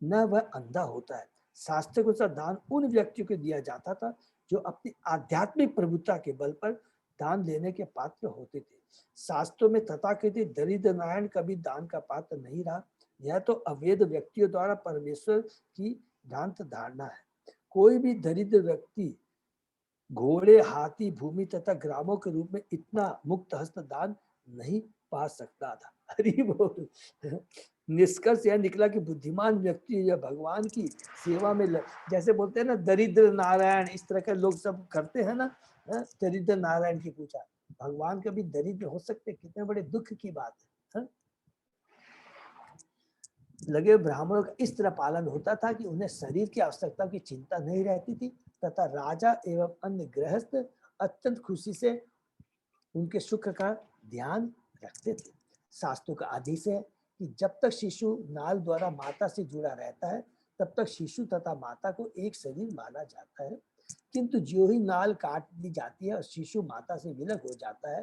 न वह अंधा होता है। शास्त्र के अनुसार दान उन व्यक्तियों को दिया जाता था जो अपनी आध्यात्मिक प्रभुता के बल पर दान लेने के पात्र होते थे। शास्त्रों में तथाकथित दरिद्र नारायण कभी दान का पात्र नहीं रहा। यह तो अवैध व्यक्तियों द्वारा परमेश्वर की भ्रांत धारणा है। कोई भी दरिद्र व्यक्ति घोड़े, हाथी, भूमि तथा ग्रामों के रूप में इतना मुक्त हस्त दान नहीं पा सकता था। हरि बोल। निष्कर्ष यह निकला कि बुद्धिमान व्यक्ति या भगवान की सेवा में जैसे बोलते हैं ना दरिद्र नारायण, इस तरह के लोग सब करते हैं ना, दरिद्र नारायण की पूजा। भगवान कभी दरिद्र हो सकते? कितने बड़े दुख की बात है। लगे ब्राह्मणों का इस तरह पालन होता था कि उन्हें शरीर की आवश्यकता की चिंता नहीं रहती थी, तथा राजा एवं अन्य गृहस्थ अत्यंत खुशी से उनके सुख का ध्यान रखते थे। शास्त्रों का आदेश है कि जब तक शिशु नाल द्वारा माता से जुड़ा रहता है, तब तक शिशु तथा माता को एक शरीर माना जाता है, किंतु जो ही नाल काट दी जाती है और शिशु माता से विलग हो जाता है,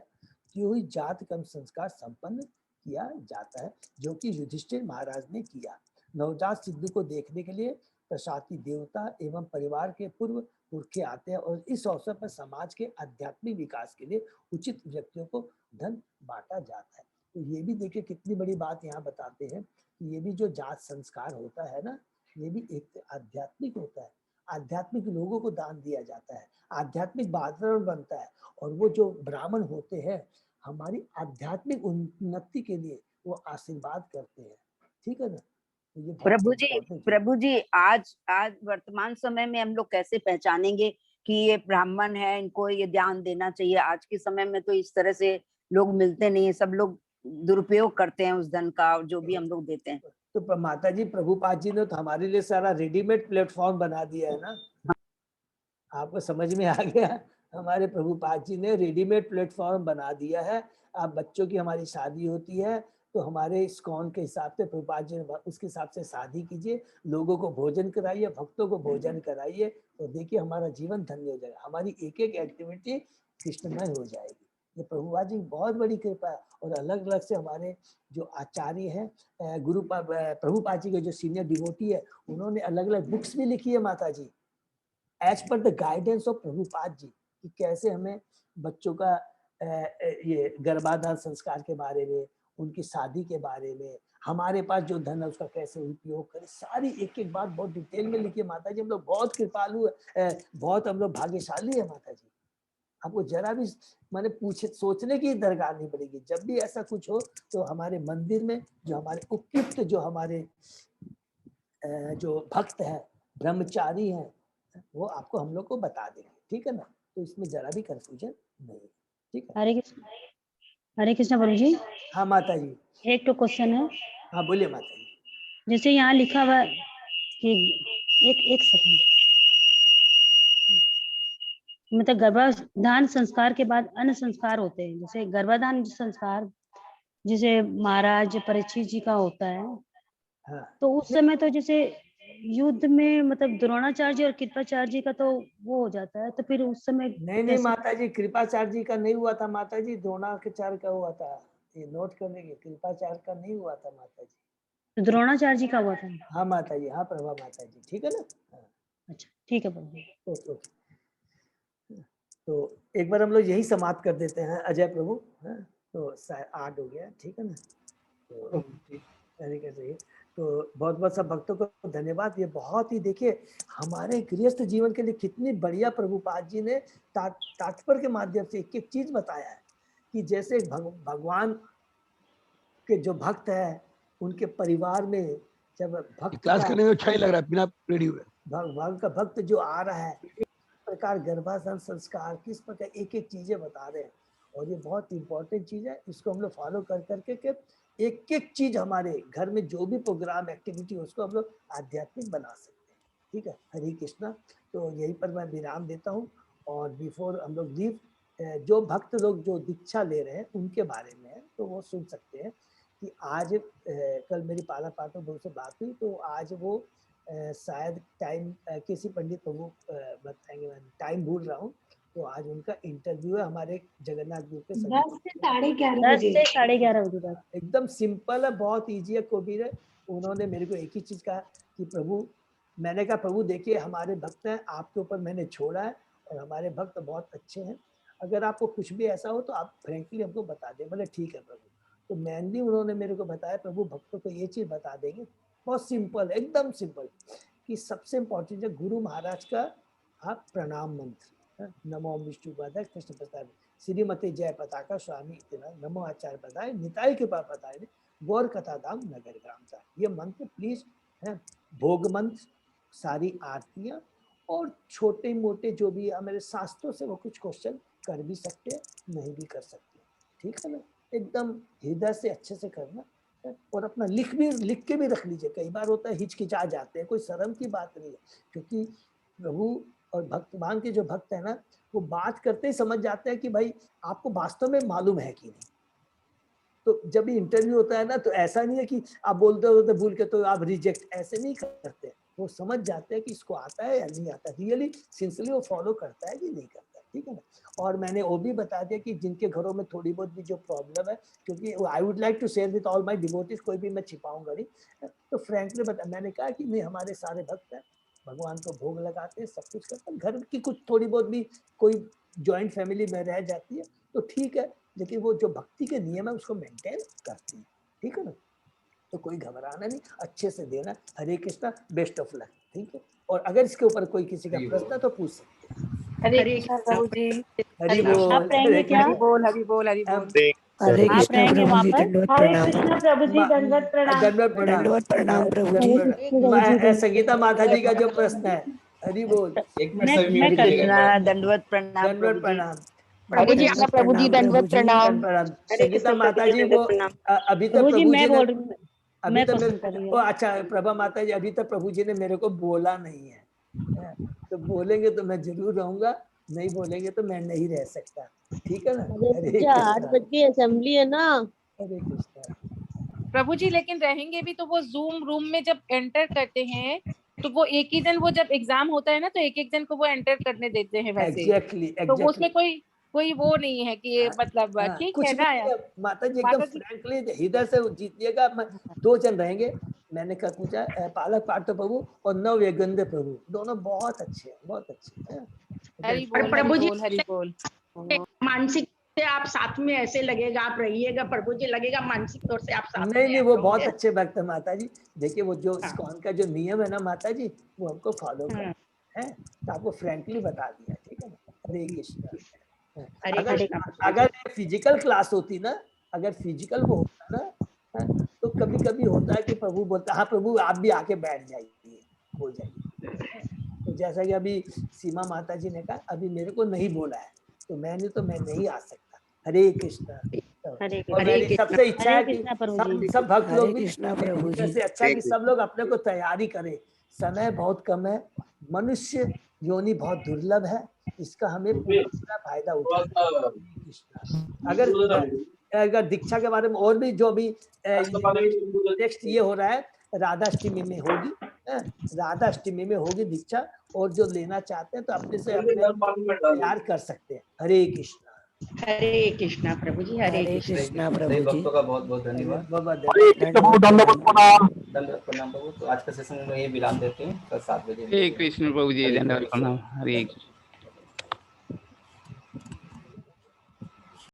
त्यों ही जात कर्म संस्कार संपन्न किया जाता है, जो कि युधिष्ठिर महाराज ने किया। नवजात सिद्धू को देखने के लिए प्रसादी देवता एवं परिवार के पूर्व पुरखे आते हैं, और इस अवसर पर समाज के आध्यात्मिक विकास के लिए उचित व्यक्तियों को धन बांटा जाता है। तो ये भी देखिए कितनी बड़ी बात यहाँ बताते हैं कि ये भी जो जात संस्कार होता है ना, ये भी एक आध्यात्मिक होता है। आध्यात्मिक लोगों को दान दिया जाता है, आध्यात्मिक वातावरण बनता है, और वो जो ब्राह्मण होते हैं हमारी आध्यात्मिक उन्नति के लिए वो आशीर्वाद करते हैं, ठीक है ना। तो ये बहुत important चीज है। प्रभु जी आज आज वर्तमान समय में हम लोग कैसे पहचानेंगे कि ये ब्राह्मण है, इनको ये ध्यान देना चाहिए? आज के समय में तो इस तरह से लोग मिलते नहीं है, सब लोग दुरुपयोग करते हैं उस धन का जो भी हम लोग देते हैं। तो माता जी प्रभुपाद जी ने तो हमारे लिए सारा रेडीमेड प्लेटफॉर्म बना दिया है ना, आपको समझ में आ गया। हमारे प्रभुपाद जी ने रेडीमेड प्लेटफॉर्म बना दिया है। आप बच्चों की हमारी शादी होती है तो हमारे इस्कॉन के हिसाब से प्रभुपाद जी ने उसके हिसाब से शादी कीजिए, लोगों को भोजन कराइए, भक्तों को भोजन कराइए, तो देखिए हमारा जीवन धन्य हो जाएगा, हमारी एक एक एक्टिविटी कृष्णमय हो जाएगी। ये प्रभुपाद जी की बहुत बड़ी कृपा है। और अलग अलग से हमारे जो आचार्य हैं प्रभुपाद जी के जो सीनियर डिवोटी है उन्होंने अलग अलग बुक्स भी लिखी है माता जी, as per the guidance of Prabhupada ji, कि कैसे हमें बच्चों का ये गर्भाधान संस्कार के बारे में, उनकी शादी के बारे में, हमारे पास जो धन है उसका कैसे उपयोग करें, सारी एक एक बात बहुत डिटेल में लिखी है माता जी। हम लोग बहुत कृपालु है, बहुत हम लोग भाग्यशाली है माता जी। आपको जरा भी मैंने पूछे सोचने की दरकार नहीं पड़ेगी। जब भी ऐसा कुछ हो तो हमारे मंदिर में जो हमारे उपयुक्त जो हमारे जो भक्त है, ब्रह्मचारी हैं, वो आपको हम लोग को बता देंगे, ठीक है ना। तो इसमें जरा भी कंफ्यूजन नहीं है, ठीक है। हरे कृष्णा प्रभु जी। हाँ माता जी। एक तो क्वेश्चन है, हाँ बोलिए माता जी। जैसे यहाँ लिखा हुआ कि एक सेकंड, मतलब गर्भाधान संस्कार के बाद अन्य संस्कार होते हैं, जैसे गर्भाधान संस्कार जैसे महाराज परीक्षित जी का होता है, हाँ तो उस समय तो जैसे युद्ध में मतलब द्रोणाचार्य जी और कृपाचार्य जी का तो वो हो जाता है, तो फिर उस समय नहीं माता जी, कृपाचार्य जी का नहीं हुआ था माता जी, द्रोणाचार्य का हुआ था। ये नोट करने के, कृपाचार्य का नहीं हुआ था माता जी। तो द्रोणाचार्य जी का हुआ था। हाँ माता जी, हाँ प्रभा माता जी, ठीक है ना। हाँ। अच्छा ठीक है प्रभु। Okay okay. तो एक बार हम लोग यही समाप्त कर देते हैं अजय प्रभु। हाँ, तो 8 हो गया, ठीक है ना। तो चाहिए तो बहुत बहुत सब भक्तों को धन्यवाद। ये बहुत ही देखिए हमारे गृहस्थ जीवन के लिए कितनी बढ़िया प्रभुपाद जी ने तात्पर्य के माध्यम से एक एक चीज बताया है, कि जैसे भगवान के जो भक्त है उनके परिवार में जब भक्त क्लास करने में अच्छा ही लग रहा है बिना रेडी हुए। भगवान का भक्त जो आ रहा है, किस प्रकार गर्भाधान संस्कार, किस प्रकार एक एक चीजें बता रहे हैं, और ये बहुत इंपॉर्टेंट चीज है। इसको हम लोग फॉलो कर करके के एक एक चीज हमारे घर में जो भी प्रोग्राम एक्टिविटी उसको हम लोग आध्यात्मिक बना सकते हैं, ठीक है। हरे कृष्णा। तो यहीं पर मैं विराम देता हूँ। और बिफोर हम लोग लीव, जो भक्त लोग जो दीक्षा ले रहे हैं उनके बारे में है, तो वो सुन सकते हैं कि आज कल मेरी पाला पाठक से बात हुई, तो आज वो शायद टाइम किसी पंडित प्रभु बताएंगे, मैं टाइम भूल रहा हूँ। तो आज उनका इंटरव्यू है हमारे जगन्नाथ ग्रुप के 10 से 11:30 बजे तक। एकदम सिंपल है, बहुत इजी है, कोबीर है। उन्होंने मेरे को एक ही चीज कहा कि प्रभु, मैंने कहा प्रभु देखिए हमारे भक्त हैं, आपके ऊपर मैंने छोड़ा है और हमारे भक्त बहुत अच्छे हैं, अगर आपको कुछ भी ऐसा हो तो आप फ्रेंकली हमको बता दें। बोले ठीक है प्रभु। तो मेनली उन्होंने मेरे को बताया प्रभु भक्तों को ये चीज बता देंगे, बहुत सिंपल, एकदम सिंपल, कि सबसे इम्पोर्टेंट है गुरु महाराज का आप प्रणाम मंत्र, नमो विष्णु पादाय कृष्ण प्रसाद श्रीमती जय पताका स्वामी इतना नमो आचार्य बताए निताई कृपा बताए गौर कथा धाम नगर ग्राम था। ये मंत्र प्लीज है, भोग मंत्र, सारी आरतियां, और छोटे मोटे जो भी हमारे शास्त्रों से वो कुछ क्वेश्चन कर भी सकते हैं, नहीं भी कर सकते, ठीक है ना। एकदम हृदय से अच्छे से करना, और अपना लिख के भी रख लीजिए। कई बार होता है हिचकिचा जाते हैं, कोई शर्म की बात नहीं है, क्योंकि प्रभु और भगवान के जो भक्त है ना, वो बात करते ही समझ जाते हैं कि भाई आपको वास्तव में मालूम है कि नहीं। तो जब भी इंटरव्यू होता है ना, तो ऐसा नहीं है कि आप बोलते होते भूल के तो आप रिजेक्ट, ऐसे नहीं करते। वो समझ जाते हैं कि इसको आता है या नहीं आता, रियली सिंसियरली वो फॉलो करता है कि नहीं करता है, ठीक है ना। और मैंने वो भी बता दिया कि जिनके घरों में थोड़ी बहुत भी जो प्रॉब्लम है, क्योंकि I would like to share with all my devotees, कोई भी मैं छिपाऊंगा नहीं, तो फ्रैंकली बता, मैंने कहा कि नहीं हमारे सारे भक्त हैं, भगवान को भोग लगाते हैं, सब कुछ करते हैं, घर की कुछ थोड़ी बहुत भी कोई ज्वाइंट फैमिली में रह जाती है तो ठीक है, लेकिन वो जो भक्ति के नियम है उसको मेंटेन करती है, ठीक है ना। तो कोई घबराना नहीं, अच्छे से देना। हरे कृष्णा, बेस्ट ऑफ लक, ठीक है। और अगर इसके ऊपर कोई किसी का प्रश्न है तो पूछ सकते हैं। हरे कृष्णा प्रभु जी। हरि बोल। आप रहेंगे क्या? हरि बोल हरि बोल हरि बोल। हरे आप कृष्णा रहेंगे प्रभु वहाँ जी, पर? दंडवत हरे प्रणाम। कृष्णा प्रभु जी, दंडवत प्रणाम। दंडवत प्रणाम। दंडवत प्रणाम प्रभु जी। हरे कृष्णा प्रभु जी, दंडवत संगीता माता जी का जो प्रश्न है, हरि बोल। मैं हरे करती कृष्णा हूँ। दंडवत प्रणाम दंडवत प्रभु जी। प्रणाम। हरे कृष्णा प्रभु जी, दंडवत प्रणाम। प्रणाम। हरे संगीता कृष्ण माता प्रभु जी जी, वो दंडवत प्रणाम। अभी तक प्रभु जी प्रभु मैं जी ने बोल रही हूँ, अभी मैं तक क्वेश्चन कर रही ओ हूँ। अच्छा, प्रभा माता जी अभी तक प्रभु जी ने मेरे को बोला नहीं है। तो बोलेंगे तो मैं जरूर रहूंगा, नहीं बोलेंगे तो मैं नहीं रह सकता। ठीक है ना? हरे पूजा 8 कृष्णा। बज के असेंबली है ना। हरे कृष्णा। प्रभु जी लेकिन रहेंगे भी तो वो जूम रूम में जब एंटर करते हैं तो वो एक ही जन, वो जब एग्जाम होता है ना तो एक एक जन को वो एंटर करने देते हैं वैसे। एग्जैक्टली तो वो एग्जैक्टली। उसमें कोई कोई वो नहीं है कि ये मतलब ठीक कुछ है ना भी नहीं यार। है, माता जी एकदम माता जी फ्रैंकली हृदय से जीतिएगा। 2 जन रहेंगे। मैंने कहा पूछा पालक पार्थ प्रभु और नव यगंध प्रभु, दोनों बहुत अच्छे हैं, बहुत अच्छे हैं। हरि बोल हरि प्रभु जी बोल हरि बोल। मानसिक से आप साथ में ऐसे लगेगा, आप रहिएगा प्रभु जी, लगेगा मानसिक तौर से आप साथ नहीं में नहीं, हैं वो प्रभु बहुत जी। अच्छे भक्त है माता जी। देखिए वो जो हाँ। इस्कॉन का जो नियम है ना माता जी, वो हमको फॉलो हाँ। करना है। तो आपको फ्रैंकली बता दिया, ठीक है ना? हरे कृष्णा। हरे अगर कृष्णा प्रभु जी। अगर फिजिकल क्लास होती ना, अगर फिजिकल वो होता ना, तो कभी कभी होता है कि प्रभु बोलता हाँ प्रभु आप भी आके बैठ जाइए, हो जाइए। तो जैसा कि अभी सीमा माता जी ने कहा, अभी मेरे को नहीं बोला है तो मैं नहीं आ सकता। हरे कृष्णा। हरे और कृष्ण। मेरी सबसे इच्छा हरे है कि कृष्णा प्रभु जी। सब भक्त लोग भी, कृष्णा प्रभु जी। से अच्छा कि सब लोग अपने को तैयारी करें। समय बहुत कम है, मनुष्य योनि बहुत दुर्लभ है, इसका हमें पूरा फायदा उठाना है। अगर अगर दीक्षा के बारे में और भी जो भी नेक्स्ट ये हो रहा है, राधाष्टमी में होगी, राधाष्टमी में होगी दीक्षा। और जो लेना चाहते हैं तो अपने से अपने तैयार कर सकते हैं। हरे कृष्णा। हरे कृष्णा प्रभु जी, हरे हरे कृष्णा। कृष्णा प्रभु जी। भक्तों का बहुत बहुत धन्यवाद। बाबा दंडवत प्रणाम। दंडवत प्रणाम प्रभु। तो आज का सेशन में ये विराम देते हैं, कल 7 बजे। हरे कृष्ण प्रभु जी, हरे धन्यवाद कृष्ण। प्रणाम। हरे कृष्ण।